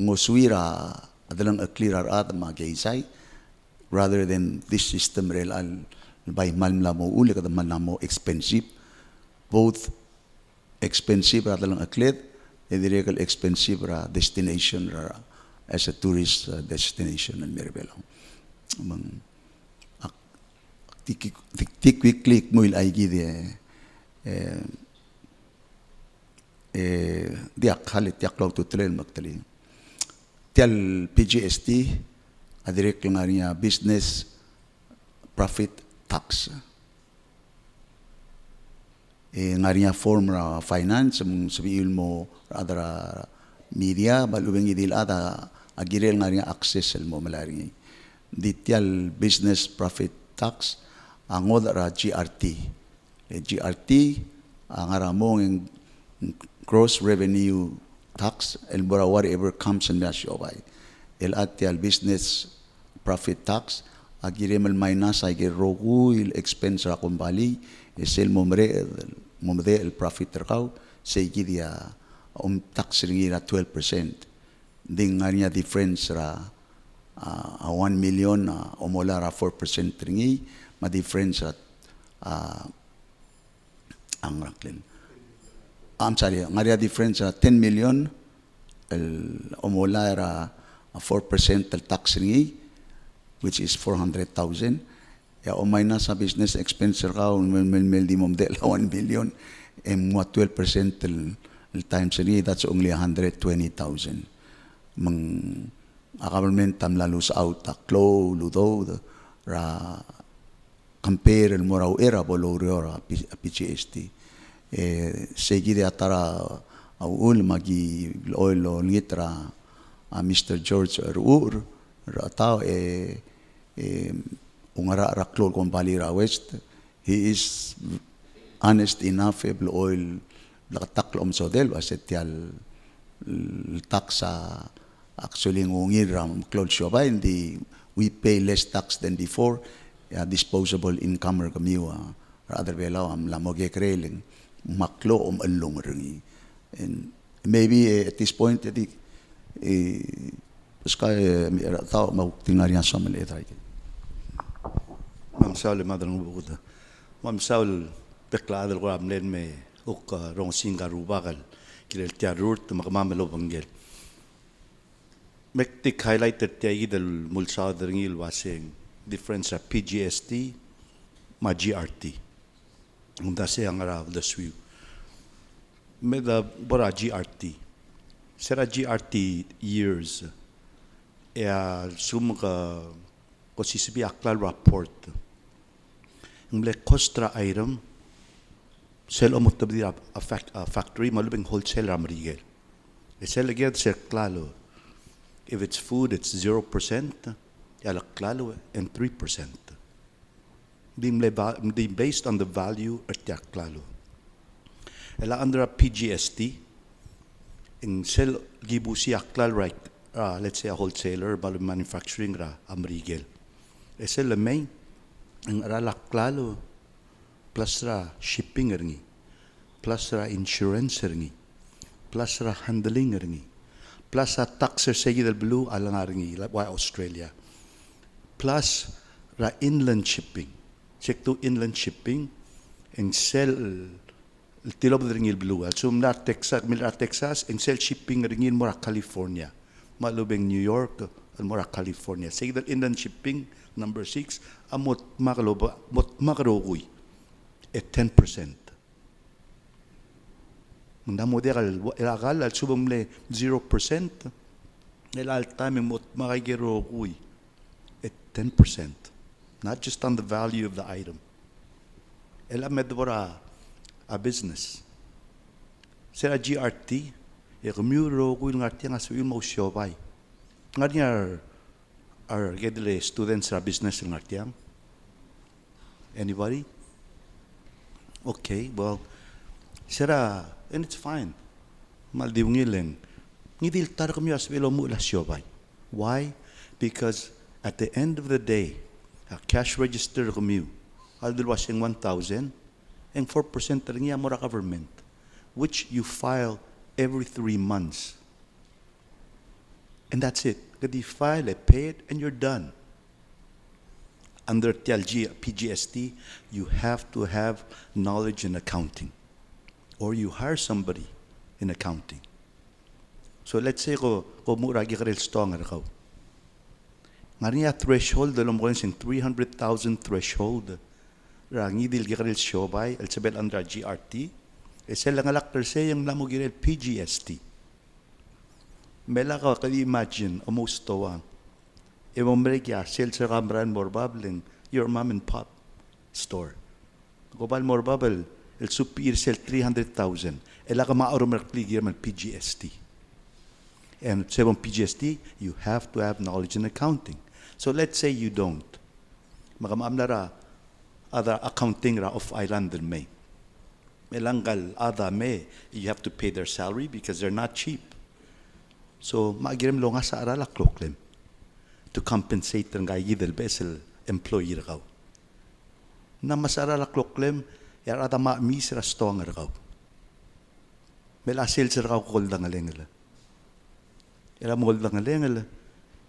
ngoswira adalang a clearer at magaysay rather than this system rel al by malmla mo uli kada malmla mo expensive both expensive ra adalang aklet and direct expensive ra destination ra as a tourist destination in Mirabel among quickly mo il ay gide diak halit diak law to trail magtali tial PGST adirect lang niya business profit tax nga niya form ra finance mong sabihin mo adara media balubeng idil ada agirel nga niya access mo malari ditial business profit tax angod ra GRT GRT ang aramong gross revenue tax el bora whatever comes in Mashobay el atial business profit tax agiremel minus ay rogu il expense ra kumbali esel momre el profit rakaw say gidia tax ringira 12% ding nga niya difference ra 1 million omola ra 4% ringi ma difference ra ang raklin I'm sorry, nga difference 10 million el omola ra 4% el tax ringi which is 400,000 ya umay na sa business expense ka mel di mom de 1 million mo 12% el times ringi that's only 120,000 mang government tam lalus out taklo ludo ra compare el morau era boloro ra PGST seguide atara aul magi oilo litra Mr. George Ur ratao ungara raklol kompali ra west he is honest enough oil lakataklo omsodel wasetial taxa actually ngungir ram close shop hindi we pay less tax than before disposable income kamiwa rather belaw am lamoge kreling maklo along ringi and maybe at this point skay tao mautingaria sa maliit Mam Saul madrang buda Mam Saul dekladal ko amlen me uk rong singaru bagal kilel tiarurt makamamelo bangel mektik highlighted tiagi del mulsa dringil wasing difference sa PGST ma GRT unda se angara the sweep me the bora GRT sera GRT years sumka ko sisibi aklal report ngle kostra item sel omot tabdi a factory malubing wholesale ramrigel sel agad ser klalo if it's food it's 0% yala klalo and 3% di based on the value at klalo ela under PGST in sel gibusi aklal right let's say a wholesaler balu manufacturing ra amrigel sel lamay ang aralak klalo plus ra shipping ringi plus ra insurance ringi plus ra handling ringi plus ra taxer segi del blue alang ringi why Australia plus ra inland shipping check to inland shipping and sell tilob ringi blue so mila Texas and sell shipping ringi mora California malubeng New York mora California segi del inland shipping number 6 amot makaloba mot makaroguy at 10%. Namo deral ilagal al subamle 0%. Ilal time mot makagiroguy at 10%. Not just on the value of the item. Ela medbora a business. Sera GRT, kumuro ko yung arti nga sa yung mausiyobay. Nga niya are gedele students sa business yung artiang. Anybody? Okay, well, sera, and it's fine. Maldiwngileng. Ngidil tar kami as velo mula siyobay. Why? Because at the end of the day, a cash register kami, aldil wasing 1,000, and 4% rin niya mura government, which you file every 3 months. And that's it. Kadi file it, pay it, and you're done. Under TLG, PGST, you have to have knowledge in accounting. Or you hire somebody in accounting. So let's say ko mura gikaril stong ko. Ngariya threshold dalom ko sing 300,000 threshold. Rangi dil gikaril siobay elsabel under GRT. Sila nga lakter say yung lamo giril PGST. Mela ka kali imagine almost tawang. Ewan mereka sales sa kamran morbabling your mom and pop store. Gobal morbabel el supir sell 300,000. Ela ka maaro merkligir man PGST. And sa PGST, you have to have knowledge in accounting. So let's say you don't. Makamam na ra other accounting ra of islander may. Melanggal other may you have to pay their salary because they're not cheap. So maagirim lo nga sa arala kloklem to compensate ng gayi del besel employee raw. Na masarala kloklem yar ata ma misra stong raw. Mela sales raw kol dangalengela. Era mo dangalengela.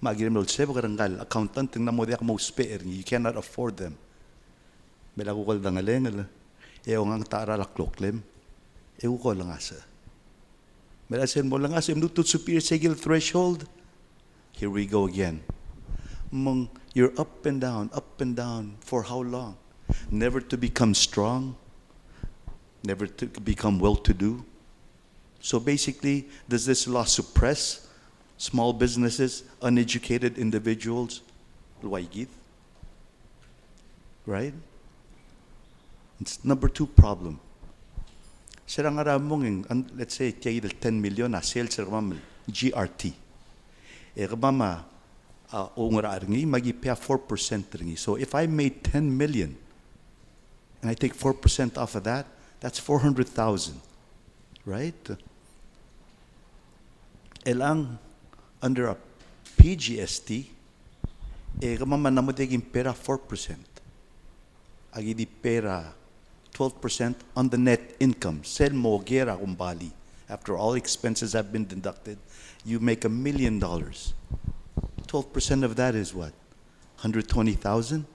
Maagirim lo sebo karangal accountant ng namo dia mo spare you cannot afford them. Mela kol dangalengela. Eong ang taarala kloklem. Eu ko lang asa. Mela sen mo lang asa imnutut superior segil threshold. Here we go again. You're up and down for how long? Never to become strong, never to become well-to-do. So basically, does this law suppress small businesses, uneducated individuals? Right? It's number 2 problem. Serang aramong let's say 10 million na sales GRT. Mama magi pay 4% ringi. So if I made 10 million and I take 4% off of that, that's 400,000. Right? Elang under a PGST, mama namudiging pera 4%. Agi di pera 12% on the net income. Sel mo gera kumbali. After all expenses have been deducted, you make $1 million. 12% of that is what? 120,000?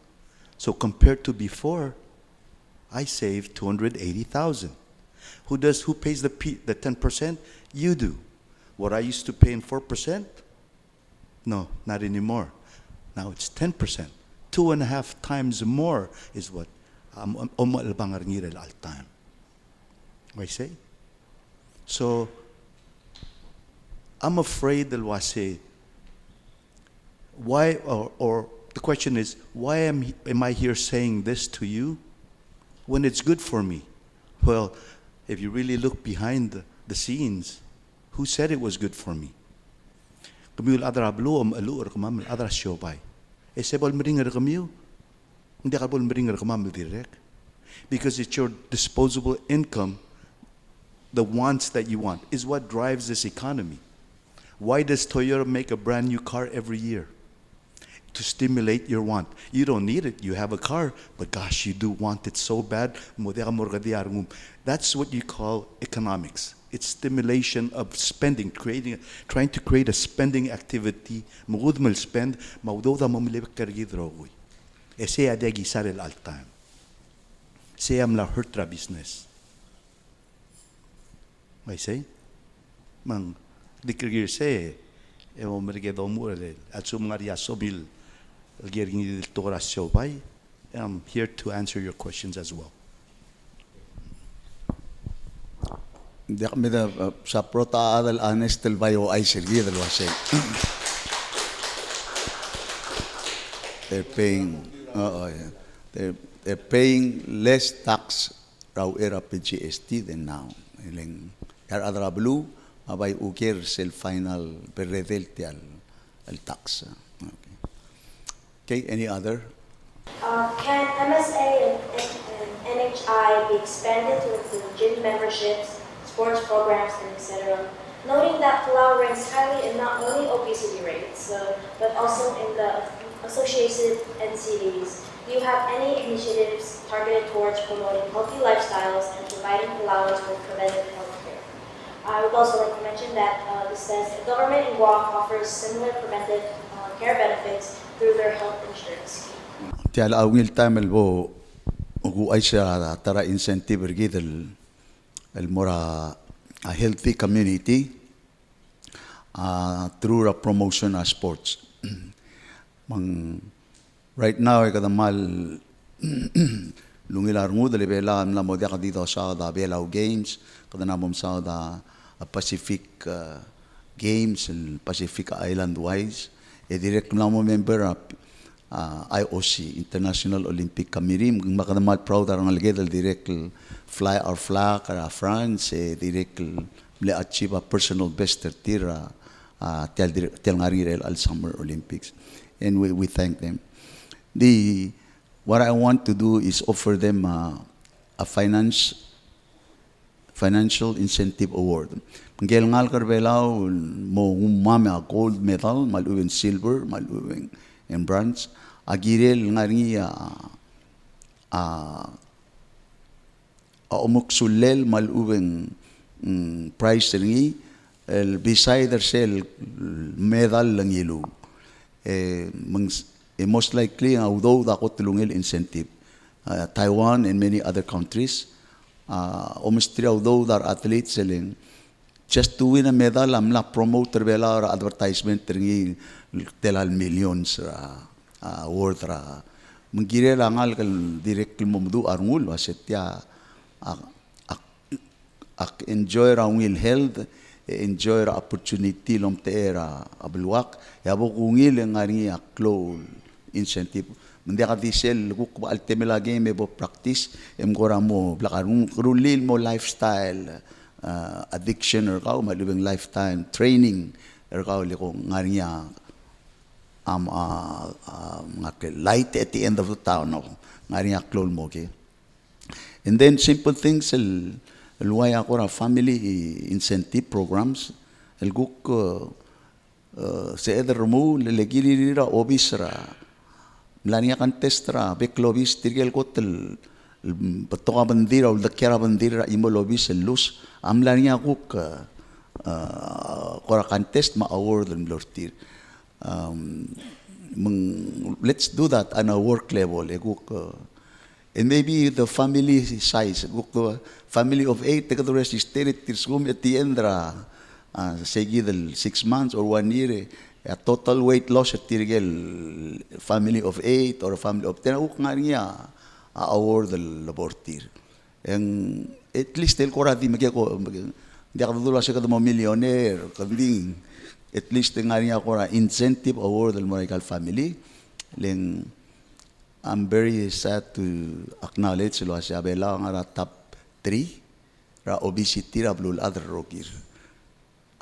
So compared to before, I saved 280,000. Who pays the 10%? You do. What I used to pay in 4%? No, not anymore. Now it's 10%. 2.5 times more is what umalbangarngirel all time. I say? So I'm afraid that was say why or the question is why am I here saying this to you when it's good for me? Well, if you really look behind the scenes, who said it was good for me? Kamil adra bluom alur kamam adra siobay. Sebol meringer kamiu. Hindi ka bol meringer kamam direct. Because it's your disposable income, the wants that you want, is what drives this economy. Why does Toyota make a brand new car every year? To stimulate your want. You don't need it. You have a car, but gosh, you do want it so bad. That's what you call economics. It's stimulation of spending, trying to create a spending activity. Magudmal spend, maudoda mamilibak kargidrogoy. Ese adegi sarel all time. Say am la hertra business. I say, mang dikirgir say, ewo mergedo murele at sumaria sobil algering torasyo bay. I'm here to answer your questions as well. Hindi kami sa prota adal anestel bayo ay sergi dal wasay. They're paying less tax raw era PGST then now. Iling adra blue abay uker sel final beredel tial el tax. Okay, any other? Can MSA and NHI be expanded to include gym memberships, sports programs, and etc.? Noting that Palau ranks highly in not only obesity rates, but also in the associated NCDs. Do you have any initiatives targeted towards promoting healthy lifestyles and providing Palauans with preventive health care? I would also like to mention that this says the government in Guam offers similar preventive care benefits through their health insurance scheme. Tial awil time bo ugu ay siya tara incentive ergid el mora a healthy community through a promotion of sports. Right now ay kadamal lungilarngu dali bela amla mo dia kadito sa da Palau Games kadanamom sa da Pacific Games el Pacific Island wise e direct na mo member IOC International Olympic Committee makadamal proud arang algedal direct fly our flag ara France e direct le achieve a personal best tira tel ngari al Summer Olympics, and we thank them. What I want to do is offer them a financial incentive award. Ngel ngal karbelaw mo umame a gold medal, maluwing silver, maluwing and bronze. Agirel ngari umuksulel maluwing prize ringi beside sel medal lang ilu. Most likely, although the tulungil incentive, Taiwan and many other countries, almost although there are athletes selling, just to win a medal, amla promoter bela or advertisement ringi telal millions worth ra. Mengkira langal kal direct mumdu arngul wasetya enjoy raungil health, enjoy the opportunity lom teera abluak yabo kungil ngari aklo incentive mende ka disel kuk altemela game bo practice gora mo blakarung rulil mo lifestyle addiction or ka malubeng lifetime training or ka liko ngari light at the end of the town ngari aklo mo ke. And then simple things luay ako na family incentive programs el guk se eder mo lelegiri ra obisra mlania contestra beklobis tirgel kotel patoka bandira ul dakera bandira imolobis el luz amlania guk kora contest ma award and lortir let's do that on a work level guk. And maybe the family size, family of 8, the rest is at the end, say 6 months or 1 year, a total weight loss at the family of 8 or a family of 10, award the labortir. And at least el korati mageko, di ako dula siya kadamo millionaire, kanding, at least nga kora incentive award the Moraikal family, len. I'm very sad to acknowledge lo siya bela nga top 3 ra obesity ra blul other rokir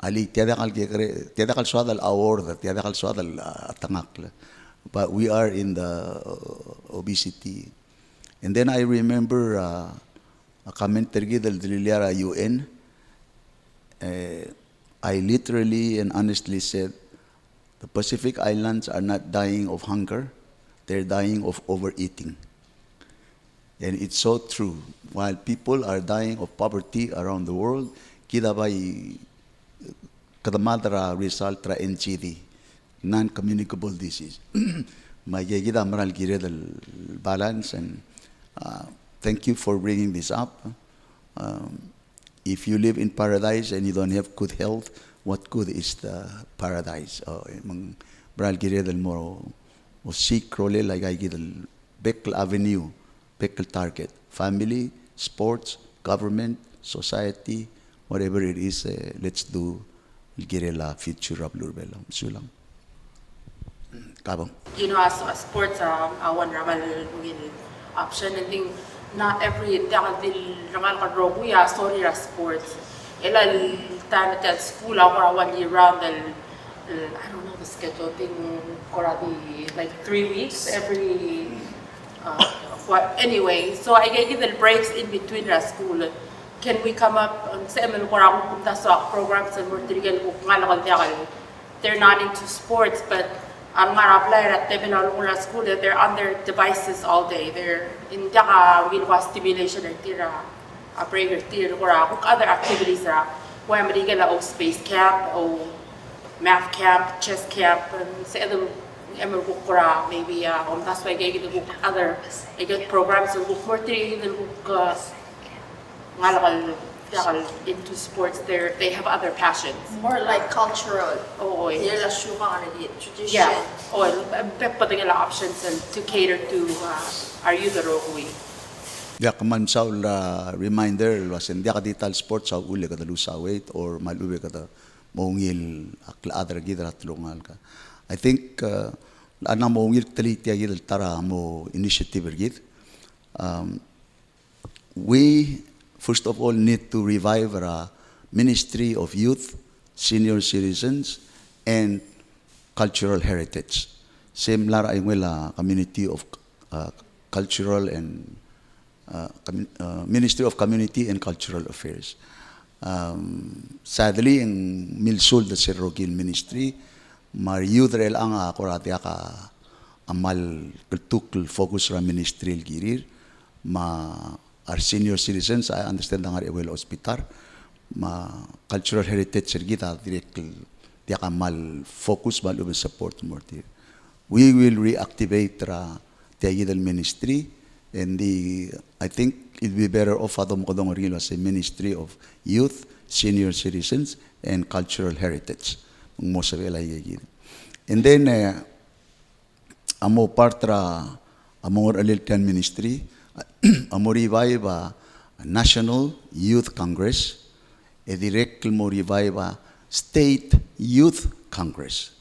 ali tiada kal swadal award tiada kal swadal tangak but we are in the obesity. And then I remember a commentary del Diliara UN. I literally and honestly said the Pacific Islands are not dying of hunger. They're dying of overeating. And it's so true. While people are dying of poverty around the world, kita ba'y kadamadra result ra NCD, non-communicable disease. Magigita maral kire del balance, and thank you for bringing this up. If you live in paradise and you don't have good health, what good is the paradise? Maral kire del moro. O seek role like I get Bekel Avenue, Bekel Target, family, sports, government, society, whatever it is, let's do girela future of Lurbela. Sulang. Kabang. You know, as sports, one rabal option and thing. not every dil rangal ka roguya sorry ra sports ela time at school ako 1 year round I don't know the schedule thing the like 3 weeks every anyway so I gave the breaks in between the school can we come up sa emen ko ra ko punta sa programs and we're trigal ko ngala they're not into sports but ang mga apply at the school they're on their devices all day they're in ka ginwa stimulation and tira a prayer tira ko other activities ra where medical o space camp o math camp chess camp and sa other maybe that's why I get other programs and more three into sports they have other passions More like cultural. oh Yela shuka nga tradition. yeah oh putting a lot of options and to cater to our youth rogui Dia kaman sa reminder wasen dia ka digital sports sa uli ka lusa weight or maluwi ka maungil akla adra gidra tulungal ka. I think ana maungil taliti agil tara mo initiative gid. We first of all need to revive our Ministry of Youth, Senior Citizens, and Cultural Heritage. Same lara ay ngela Community of Cultural and Ministry of Community and Cultural Affairs. Sadly, ang milsul da Sir Rogil Ministry, mariyudrel ang akurati ka amal kultukul focus ra ministry girir, our senior citizens, I understand ang well hospital, cultural heritage sergita direct dia kamal focus mal support more. We will reactivate the ministry and I think it will be better off adom kodong rilo as a Ministry of Youth, Senior Citizens, and Cultural Heritage. Mo sa and then amo partra amor alilkan ministry amo revive a National Youth Congress e direct mo revive a State Youth Congress.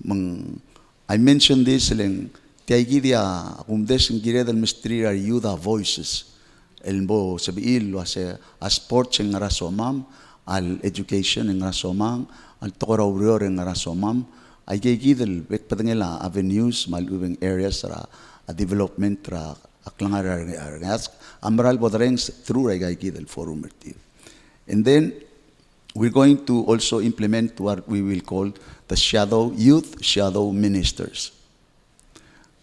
I mentioned this lang tiagidia kumdes ng gire del ministry are youth voices elbo sabiil was a sports ng rasomam al education ng rasomam al tokoraurior ng rasomam ay gigidel bet padangela avenues malubeng areas ra a development ra aklangar argas amral bodrens through ay gigidel forum and then we're going to also implement what we will call the youth shadow ministers.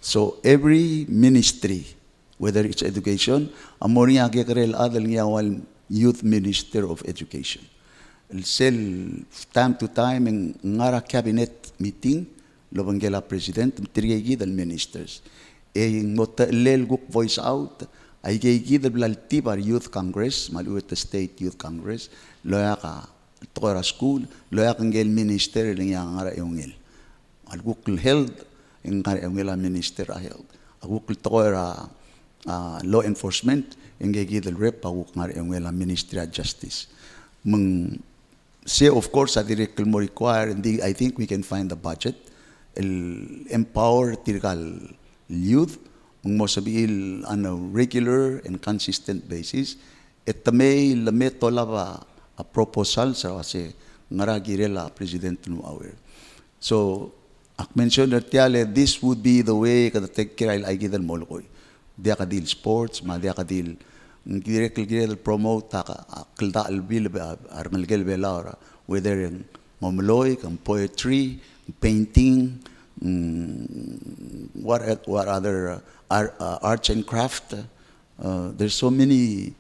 So every ministry, whether it's education, amoriya gekrel adal ngawal youth minister of education. Sel time to time in ngara cabinet meeting lobanggela president trigegi dal ministers. E ngota lel guk voice out ay gegi dal laltibar youth congress maluwet the state youth congress loya ka tokora school loya kang gel minister ng ngara yongil. Alguk held in ngara minister aheld. Aguk tokora law enforcement engegi dal rep aguk ngara ministry of justice. Say of course I direct mo require and I think we can find the budget empower tirgal youth mo sabiil on a regular and consistent basis et may lamet tolava a proposal sa kasi ngaragirela president no aware. So ak mention that this would be the way kada take care ay gidan molkoy dia ka deal sports ma dia ka deal direct promote ta kalda albil arnal gelbela whether in momloy kang poetry painting what other arts and craft there's so many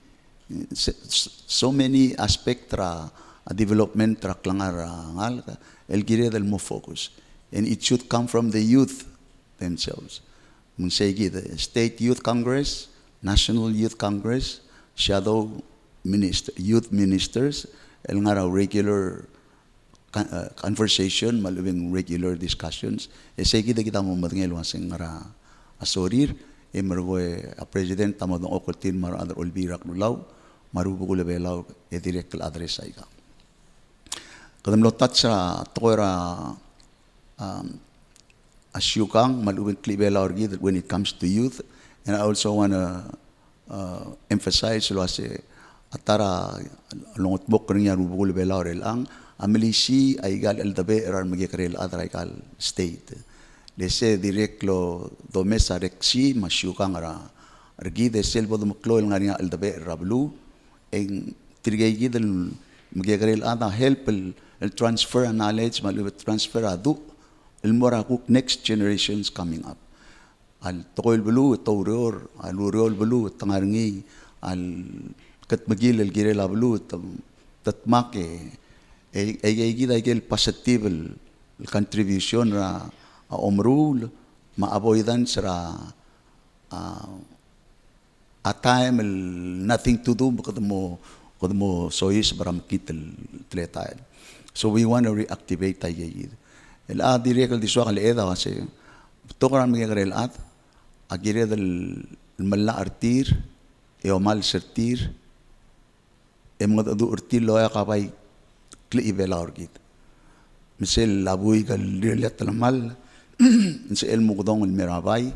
aspect development tra klangar ngal el gire del mo focus and it should come from the youth themselves. The State Youth Congress, National Youth Congress, shadow youth ministers, el ngara regular conversation, malubing regular discussions. Kita mo matngel wasing ngara asorir, marwe a president tamo dong okultin mar other olbirak nulaw, marubo ko lebelaw direct address ay ka. Kadam lotat sa toera asyukang malubing klibela orgi that when it comes to youth, and I also want to emphasize lo ase atara longot bok ring ya rubul bela ang amilisi ay gal el dabe erar magikrel adra gal state lese directlo domesa rexi masyukang ara argi de selbo do maklo el ngaria el dabe rablu en tirgay del magikrel ada help el transfer knowledge malu transfer adu el mora cook next generations coming up al toil bulu tawror al urol bulu tangarngi al kat magil el girela bulu tatmake ay gida el positive el contribution ra omrul ma avoidance ra a time el nothing to do kadmo sois baram kitel tletail so we want to reactivate ay el direct el diswa kal eda kasi tokran migel at agire del malla artir e omal sertir e mga adu urtil loya kabay kli ibela orgit misel labuy kal lilat lamal se el mugdong el merabay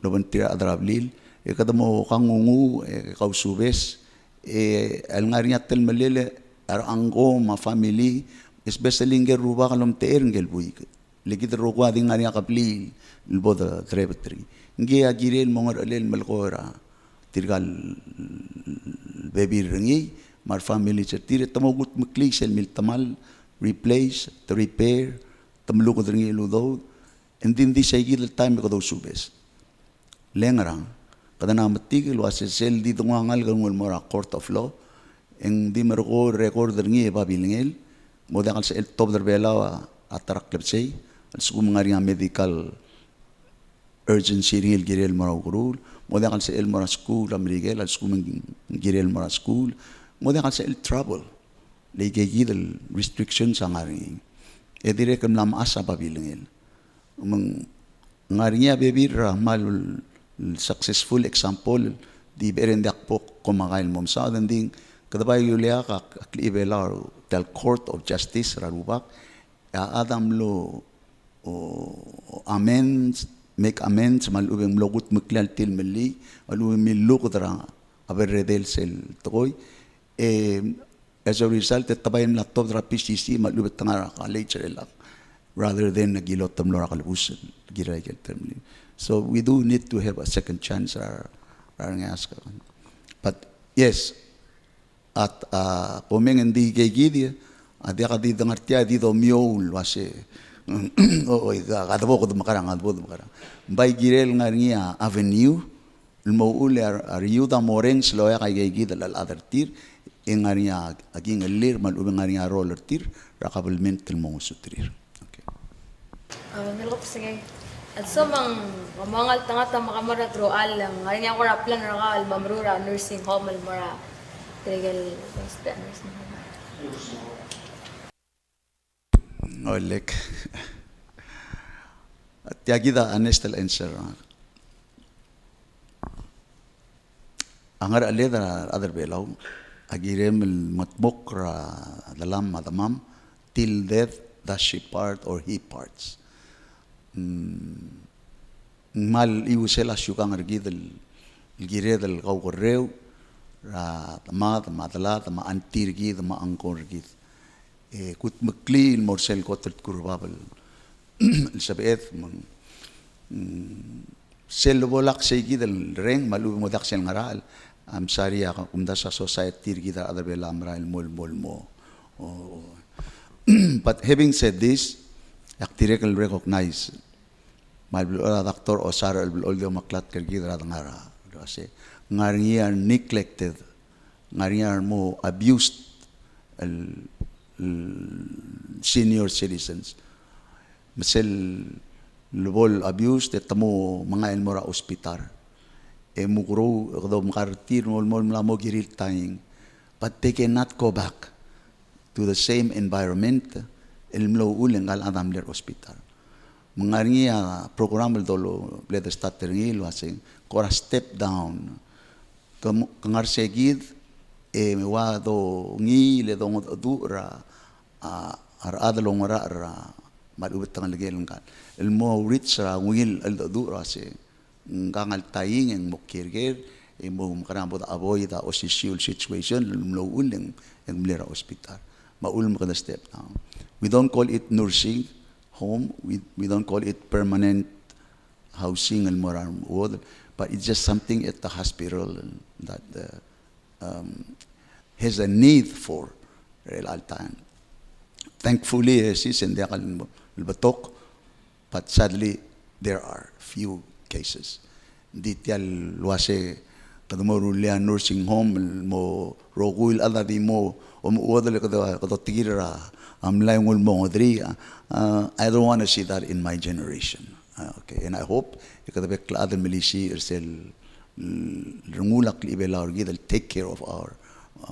loban tira adrablil e kadamo kangungu e kausubes e el ngariat tel malele ar anggo ma family especially ngel ruba kalom teer ngel buy ligid rogwa ding ngari kapli boda trebetri nge agirel mongar alel malkora tirgal baby ringi mar family chertire tamogut mukli sel mil tamal replace to repair tamluk ringi ludo and then this ay gil time ko do subes lengrang kada na matigil was sel di tungangal gangul mora court of law en di mergo record ringi babilngel modakal sa el top der bela atarak lebsay al sugum ngari medical urgency ringil girel mara gurul modakal sa el mara school amrigel al sugum girel mara school modakal sa el trouble legegi del restrictions ang ngari e dire kam lam asa babilngel ngari baby ramal successful example di berendak pok kumakail mom sa ding kadabay yulia ka klibelar del court of justice rarubak adam lo amends make amends malubeng logut muklal til meli malubeng milukudra aberredel sel toy as a result tabayin laptop dra PCC malubet tangara college lang rather than nagilot tamlora kalbus giray termly so we do need to have a second chance but yes at pomeng hindi kay gidi adi ka di dangartia di do miol wase o kadabo ko dumakarang bay girel ngaria avenue mo ule ar yuda moreng sloya kay gidi dal other tir en ngaria aging lir mal ube ngaria roller tir rakablement tel mo sutrir okay melop sige at so mangal tanga makamara droal lang ngaria ko ra plan ra mamrura nursing home mara Tigil nursing home olek at yagida anestel answer angar aleda other belaw agirem matmok ra dalam madamam till death that she part or he parts mal iusela syukang argidel giredel gawreu ra tama tala tama antir gid tama angkor gid kut maklil morsel kotet kurbabel sabiet sel bolak say gid el reng malu modak sel ngaral am sari ako kumda sa society gid other bela amra el mol mo but having said this aktirek el recognize mal doctor osar el oldio maklat gid ra ngara kasi ngariar neglected ngariar mo abused senior citizens masel lubol abuse de tamo mga elmora ospital e mukro do makartir mol mo giril taying but they cannot go back to the same environment elmlo ulen gal adam ler hospital mangaria program dolo let the start ringil wasing kora step down kangar segid e mewado ngi le dong dura ar adalong ra malubet tangal geleng kan el mo rich ra ngil el dura se ngangal taying en mokirger Imo makarambot avoid the social situation lo uling ang mlera hospital. Maul mo kada step now. We don't call it nursing home. We don't call it permanent housing al moram ward, but it's just something at the hospital that has a need for real time. Thankfully, sis and batok, but sadly there are few cases. Ditial luase kadumorulya nursing home mo rogul aladi mo umuodal kada tira amlayngul mo odri. I don't want to see that in my generation. Okay, and I hope ikadabek laad milisi irsel rungulak libela or gidal take care of our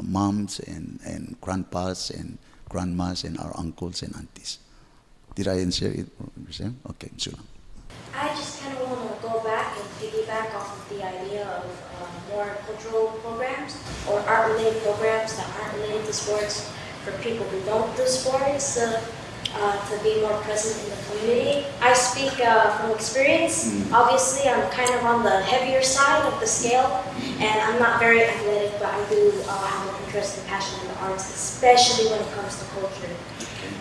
moms and grandpas and grandmas and our uncles and aunties. Did I answer it? Okay, so long. I just kind of want to go back and piggyback off of the idea of more cultural programs or art-related programs that aren't related to sports for people who don't do sports to be more present in the community. I speak from experience. Obviously, I'm kind of on the heavier side of the scale, and I'm not very athletic, but I do have an interest and passion in the arts, especially when it comes to culture.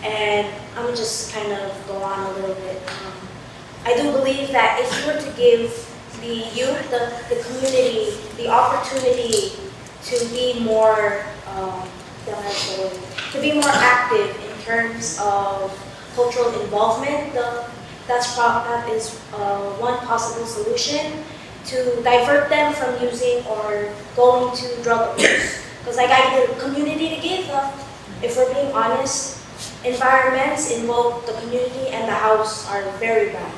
And I'm just kind of go on a little bit. I do believe that if you were to give the youth, the community, the opportunity to be more, active in terms of cultural involvement, that is one possible solution to divert them from using or going to drug abuse. Because like I get the community to give, if we're being honest, environments in both the community and the house are very bad.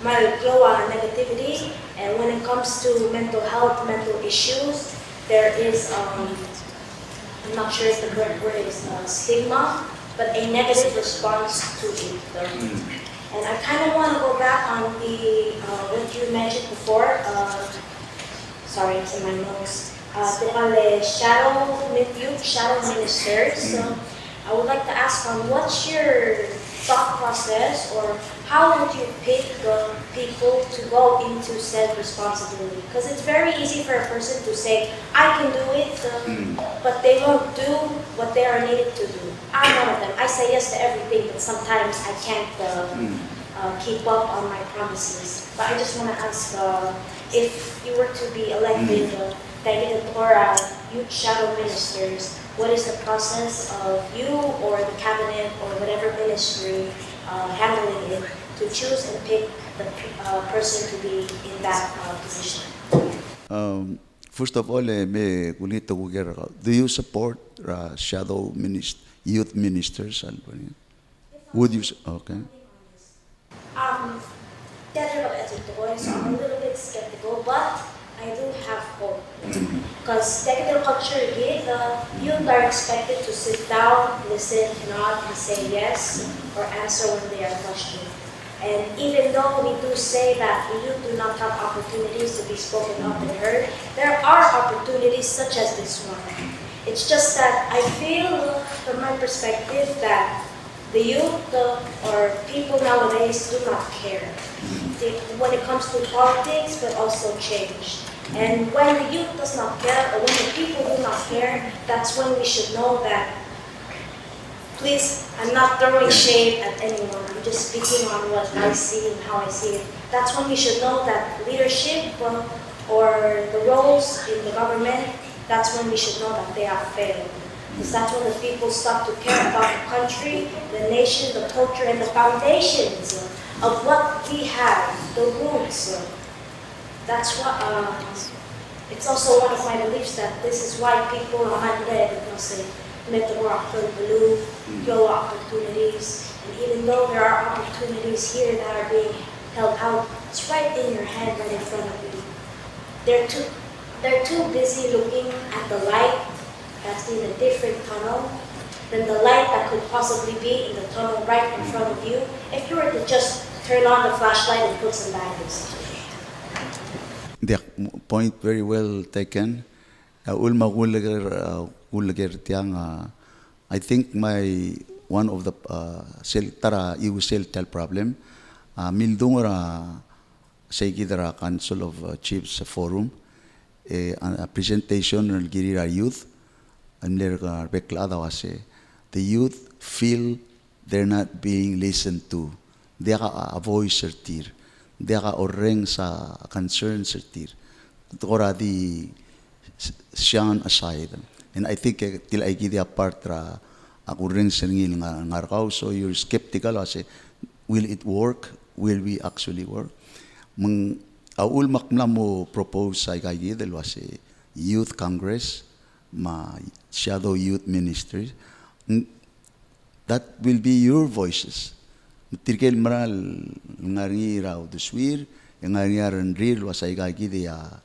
Malaglawa negativity, and when it comes to mental health, mental issues, there is, I'm not sure if the correct word is stigma, but a negative response to it. And I kind of want to go back on the, what you mentioned before, sorry, it's in my notes, shadow ministers. So I would like to ask what's your thought process, or how would you pick the people to go into said responsibility? Because it's very easy for a person to say, I can do it, but they won't do what they are needed to do. I'm one of them. I say yes to everything, but sometimes I can't keep up on my promises. But I just want to ask, if you were to be elected youth shadow ministers, what is the process of you or the cabinet or whatever ministry handling it to choose and pick the person to be in that position? First of all, do you support shadow youth ministers? Would you? Okay. So I'm a little bit skeptical, but I do have hope. Because technical culture, the youth are expected to sit down, listen, nod, and say yes, or answer when they are questioned. And even though we do say that the youth do not have opportunities to be spoken up and heard, there are opportunities such as this one. It's just that I feel, from my perspective, that the youth or people nowadays do not care when it comes to politics, but also change. And when the youth does not care, or when the people do not care, that's when we should know that, please, I'm not throwing shade at anyone, I'm just speaking on what I see and how I see it. That's when we should know that leadership or the roles in the government, that's when we should know that they have failed. Because that's when the people stop to care about the country, the nation, the culture, and the foundations of what we have, the roots. That's what, it's also one of my beliefs that this is why people are handled, more opportunities. And even though there are opportunities here that are being held out, it's right in your hand, right in front of you. They're too busy looking at the light that's in a different tunnel than the light that could possibly be in the tunnel right in front of you if you were to just turn on the flashlight and put some batteries. The point very well taken. I think one of the self problem mildungara say Council of Chiefs Forum a presentation ng girira youth, and the youth feel they're not being listened to. They are a voice sertir. They are oreng sa concern sertir. Already shun aside. And I think till I give a part ako rin sa ngarakaw, so you're skeptical kasi will it work? Will we actually work? Aul makna mo propose sa ikagi dahil wasi Youth Congress, ma shadow youth ministry. That will be your voices. Tirkel maral ngari raw duswir, ngari ran real wasa ikagi di a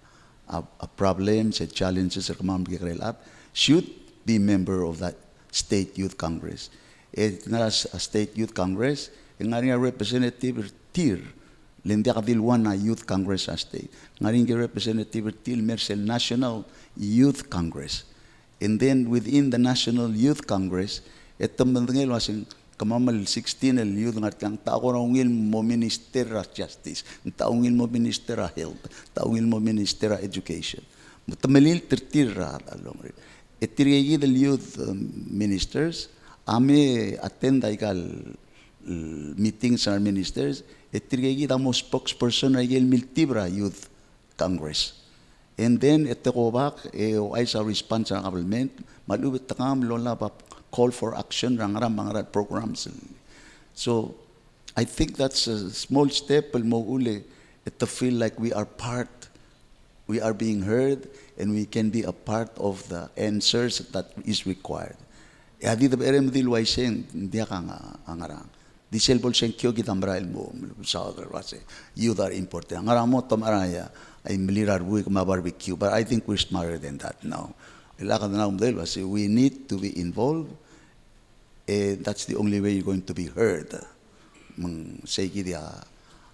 problems and challenges sa kamam gikrelap should be member of that State Youth Congress. A State Youth Congress, ngari representative tier. Lindia kadilwan na Youth Congress sa state. Ngaring representative til Mersel National Youth Congress. And then within the National Youth Congress, ito mandangil wasing kamamal 16 el youth ngatang tao na ungil mo Minister of Justice, taungil mo Minister of Health, taungil mo Minister of Education. Mutamalil tertira along. Etirigi del youth ministers, ame attend aikal meetings our ministers. Etirigi damo spokesperson ay Miltibra Youth Congress. And then ito ko back ay sa response ng government malubit takam lola pa call for action rangaram mga programs. So I think that's a small step mo uli to feel like we are being heard and we can be a part of the answers that is required. Adi the berem dilway sen dia ka angarang. Diselbol sen kyo gitambrail mo sa other wase. Youth are important. Angaramo tomaraya ay milirar buik ma barbecue, but I think we're smarter than that now. Ilakad na umdel wase we need to be involved. That's the only way you're going to be heard. Mang say dia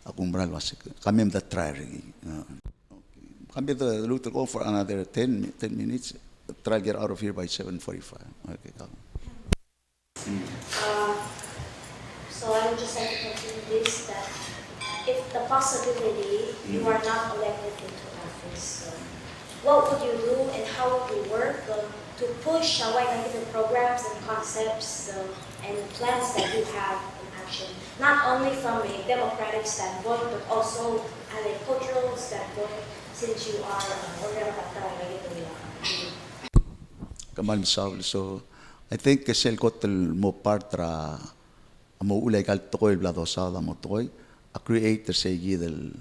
akumbral wase kami the try. Kami the look to go for another 10 minutes. Try get out of here by 7:45. Okay. So I would just like to continue this, that if the possibility you are not elected into office, what would you do and how would you work to push the programs and concepts and plans that you have in action, not only from a democratic standpoint, but also at a cultural standpoint, since you are Kamal Saul. So I think kasel kotel mo partra amo ulay kal tokoy blado sa mo tokoy a create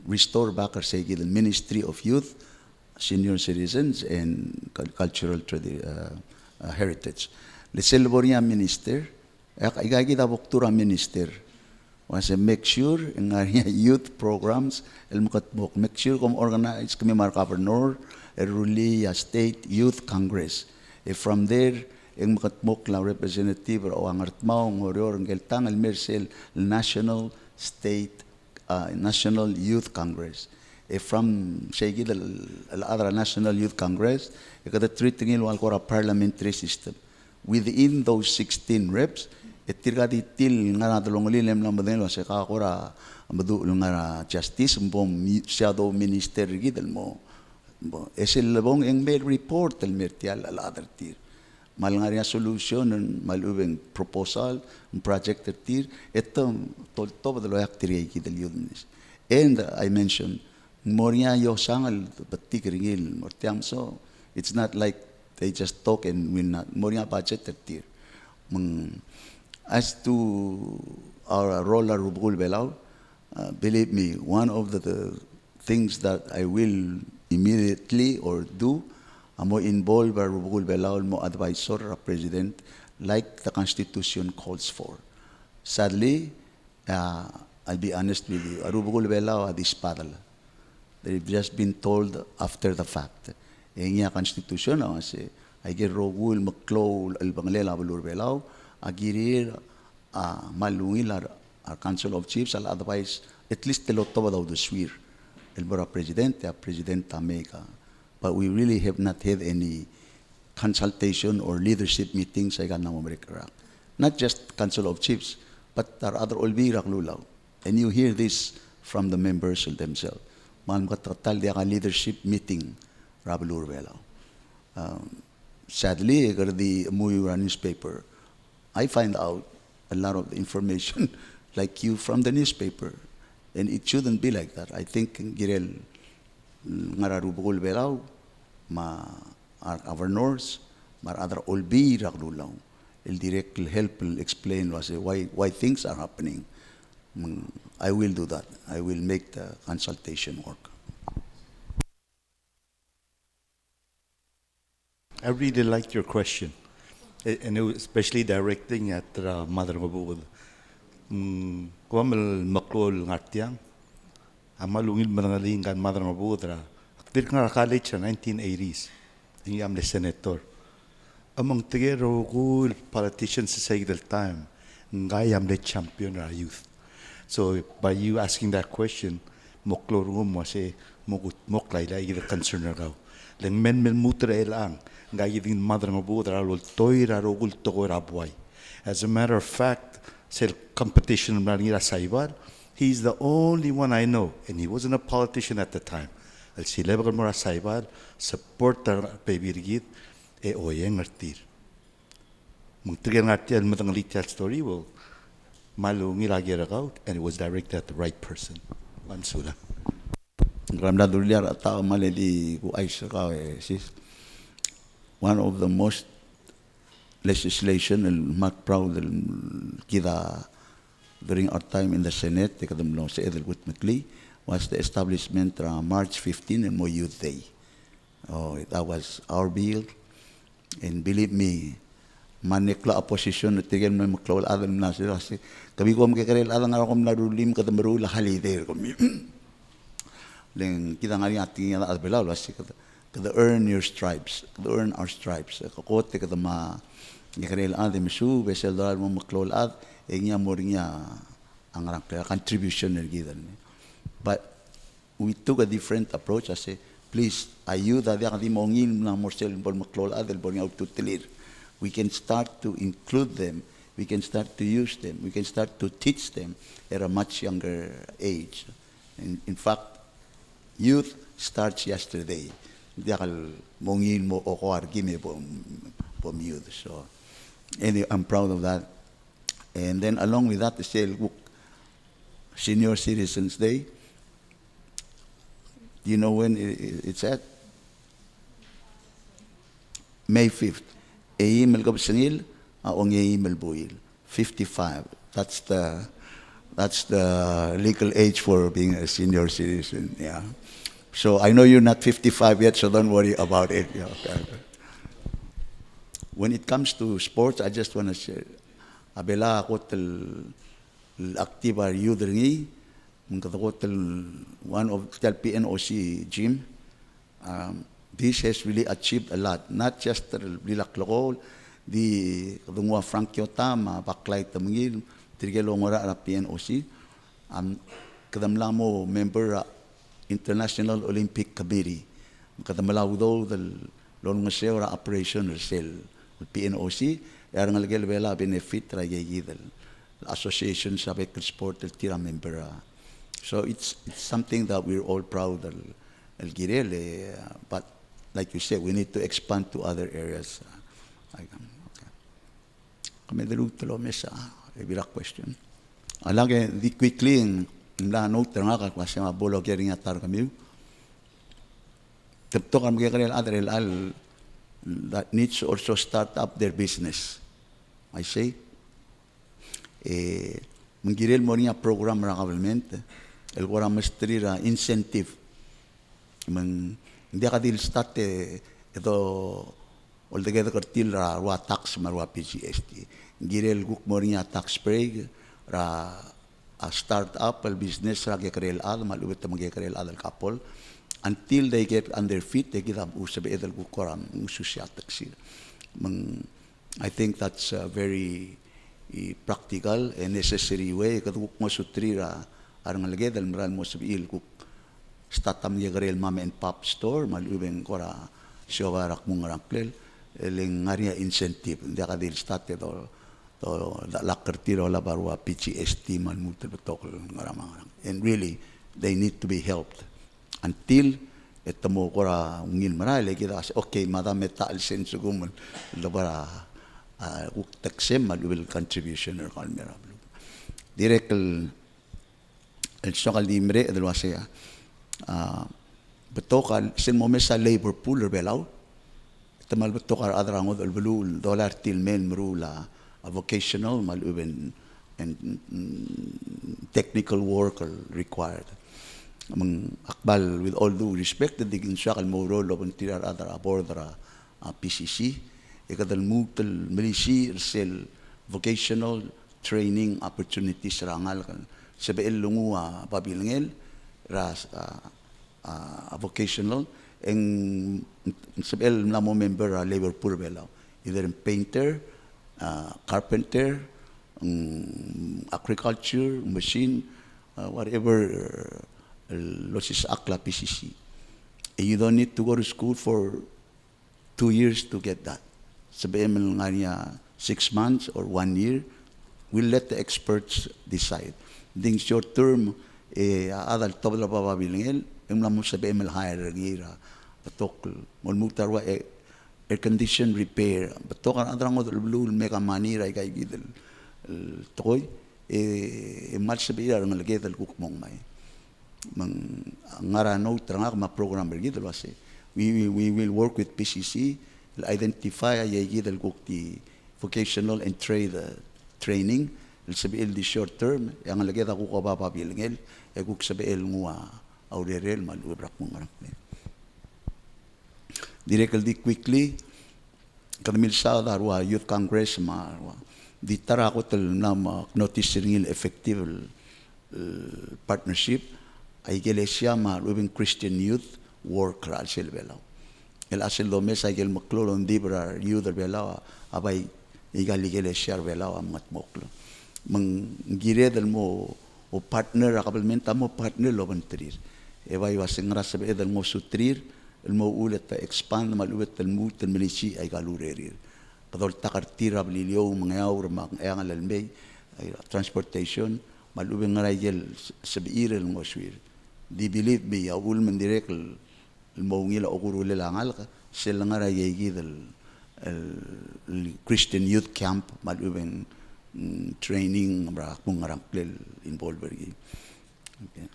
restore back the Ministry of Youth, Senior Citizens and Cultural Heritage. Le selboria minister igagi da boktura minister was make sure in our youth programs el mukatbok make sure kom organize kami mar governor ruli state youth congress. From there ang makatmok la representative o ang artmao ngorior ng geltang al mersel national youth congress. From shegi al other national youth congress kada treating il wal kora parliamentary system within those 16 reps etirgadi til nga nadolongolilem lang badelo sa kakora madu nga justice mbom shadow minister gidel mo es el labong en mail report el mertial al other tir mal nga solution malubeng proposal un project tir eto tolto badalo actiri gidel yudnis. And I mentioned moria yo sangal batik ringil mortiam, so it's not like they just talk and will not moria budget tir. As to our role at Rubugul Belau, believe me, one of the things that I will immediately or do, mo involve our Rubugul Belau mo advisor, a president, like the Constitution calls for. Sadly, I'll be honest with you, Rubugul Belau at this battle. They've just been told after the fact. Yung Constitution, I get Rubugul Maklo Albangalela Balur Belau, agirir malungil our Council of Chiefs, I'll advise at least the lotoba daw the swir. El Bora Presidente, Presidenta Mega. But we really have not had any consultation or leadership meetings sa Ganang America. Not just Council of Chiefs, but our other Olvira Lulaw. And you hear this from the members themselves. Man makatratal di leadership meeting Rabalur Belao. Sadly, the Muyura newspaper, I find out a lot of the information like you from the newspaper. And it shouldn't be like that. I think girel ngararubugol belao, ma our north, ma other olbi raglulaw. El direct will help explain why things are happening. I will do that. I will make the consultation work. I really liked your question, and especially directing at Mother Ngabud. Kuamal maklol ngartiang, amalungil manangaling kan Mother Ngabud ra. Aktir nga college sa 1980s, hindi am le senator. Among tigero cool politicians sa the time, ngay am le champion ra youth. So by you asking that question, moklor mo say moklay la ida concern raw. Len men mutra elang. Giving Mother Ngabud rarul toira rogul togora boy. As a matter of fact, sel competition manira saibar, he's the only one I know, and he wasn't a politician at the time. Al silebagal mora saibar, support the baby rigid, e oyeng artir. Mung tigan artir matang little story will malungi lagi ragaw, and it was directed at the right person. Mansula. Gramda dulyar ata maledi ku aisa ka sis. One of the most legislation el proud kita during our time in the Senate kadamlo sa Edelwood-McLeay was the establishment March 15 and Mo Youth Day. Oh, that was our bill, and believe me, manekla opposition at tigan may maklawal adam na sila kasi kami ko magkakaril adang araw kong narulim kadamaru la haliday kami. Leng kita ngari ating at belaw kasi kada earn your stripes, kada earn our stripes. Kakote kada ma gikarel ad misu besel dolar mo maklol ad engya moringya ang rangka contribution gidan. But we took a different approach. I say, please, ayuda dia kadi mongil na morsel bol maklol ad el boring out to telir. We can start to include them. We can start to use them. We can start to teach them at a much younger age. In fact, youth starts yesterday. Diakal mongil mo o argime pom youth. So, anyway, I'm proud of that. And then along with that, the Senior Citizens Day. Do you know when it's at? May 5th. Eimel Gobsangil, Aong Eimel Buil. 55. That's the legal age for being a senior citizen. Yeah. So I know you're not 55 yet, so don't worry about it. Yeah, okay. When it comes to sports, I just want to share. Abela ako active youth ringi, one of the PNOC gym. This has really achieved a lot. Not just the Lilaklokol, the Kadungwa Frank Yotama, Baklay Tamangil, Trigelongora PNOC. Kadamlamo member International Olympic Committee. Kadamalaw daw the Lon Masera Operational Cell with PNOC. Yang ngalagel bela benefit rayay the association sa Bekal Sport el tira member. So it's something that we're all proud of. El Girele, but like you said, we need to expand to other areas. Kami dalug talo mesa, ibira question. Alage di quickly la note nga ka kasi mabolo kering atar kami. Tapto kami kaya other al that needs to also start up their business. I say, mengiril mo niya program ra government, el wara mastri ra incentive. Hindi ka dil start ito altogether kartil ra wa tax marwa PGST. Girel guk mo niya tax break ra a start up al business ra gekrel al malubet ta maggekrel al couple until they get on their feet they get usab edel guk koram ususya taxi. I think that's a very practical and necessary way kaduk mo sutri ra arang algedal maral mo sabil guk statam niya garel mama and pop store malubeng kora siwarak mong rangklel eling ngaria incentive hindi ka dil state to lakartiro la barwa PGST man multibutokol ngaramang and really they need to be helped until etamo kora ngil marai lagi da okay madam meta al sen sugum labara taksem mal will contribution or kalmera direct el sokal dimre del wasea betokal sen momesa labor pool belau tamal betokal adrangod el belu dollar til men mrula a vocational mal uben and technical work required among akbal with all due respect the digin siya kal mo role of tirar adara abordra PCC ikadal mutal milisi sel vocational training opportunities rangal kan sebel lungu babilngel ras vocational en sebel na mo member labor pool belaw either painter carpenter agriculture machine whatever Losis Akla PCC. And you don't need to go to school for 2 years to get that. Sabihin mo nga niya 6 months or 1 year, we'll let the experts decide. Ding short term, adal tobla bababilingel, yung mo sabihin mo hire gira, batok, mulmutarwa air condition repair, batok ang adrang mo lulul meka manira kay gidel toy, mal sabihin ang lagay dal kukmong may. Ngarano trangak ma program bergid wase we will work with PCC identify ayagid al kukti vocational and trade training sabiil di short term yang lagi ako ko papabilingel e kuk sabiil ngwa aurerel mal ubrak mo ngarak directly quickly kanamil sa darwa youth congress ma di tara ko tel na notice ringil effective partnership ay iglesia ma lubing Christian youth work ra sel belaw el asel do mes ay gel maklolon dibra youth belaw abay igal iglesia belaw amat moklo mang gire dal mo o partner akabalmenta mo partner lo bantrir e bay waseng rasabe dal mo sutrir el mo ulet ta expand maluwet tal mut tal milisi ay galurerir kadol takartira blilyo mga yaur mang ang alalmay transportation malubing ngarayel sabirel mo swir di believe me awul man direct el mawngila okurule langal ka sila ngarayegi del Christian youth camp malubing training mara kung ngaramplel involved bergi okay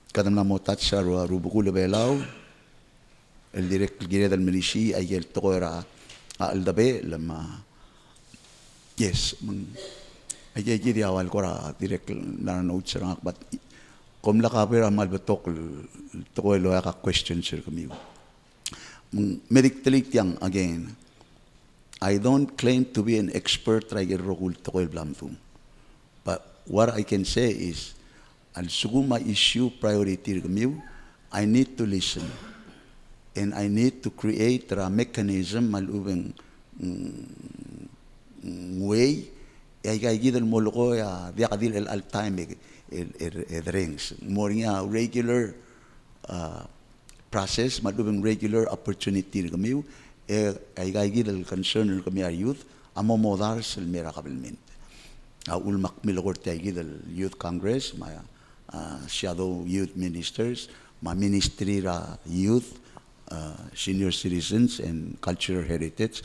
kadam na mo touch sa rubukule belaw el direct gire del milisi ay el toera al dabe lama yes ay gidi awal ko ra direct na note sa but kom la kaper amal betok to ko lo ka question sir kami medically yang again I don't claim to be an expert right rogul to ko blamtum but what I can say is al suguma issue priority kami I need to listen and I need to create a mechanism malubeng way ay gidel moloko ya dia kadil el time rings more nga regular process madubeng regular opportunity kami ay gidel concern kami our youth amo modar sel mera kabilment ul makmil korte ay gidel youth congress ma shadow youth ministers ma ministry ra youth senior citizens and cultural heritage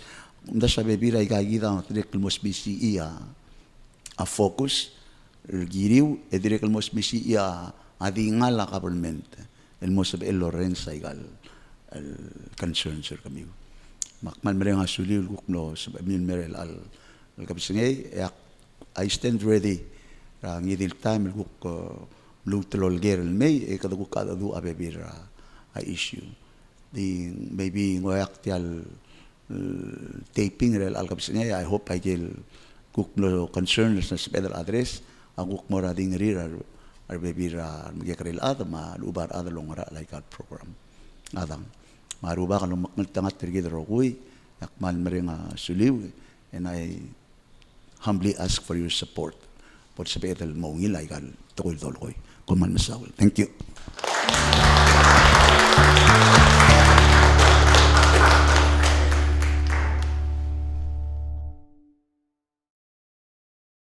unda sa bebira ay gagida direct must be a focus giriw e direct must be adingala government el must be Lorenza igal el concern sir kami makman mere nga sulil kukno sa min merel al kapsingay I stand ready ra ngidil time kuk lutlol gerel may e kada kuk kada du abebira a issue the maybe ngoyak tial taping rel al kapsingay I hope I get kuk no concerns na special address ang kuk mo rading rir ar bebira magikaril ma lubar adalong ra like our program adang maruba kan maknaltangat tergid rokuy yakman meringa suliw and I humbly ask for your support por special mo ngilay kal tukul dolkoy kuman masawal thank you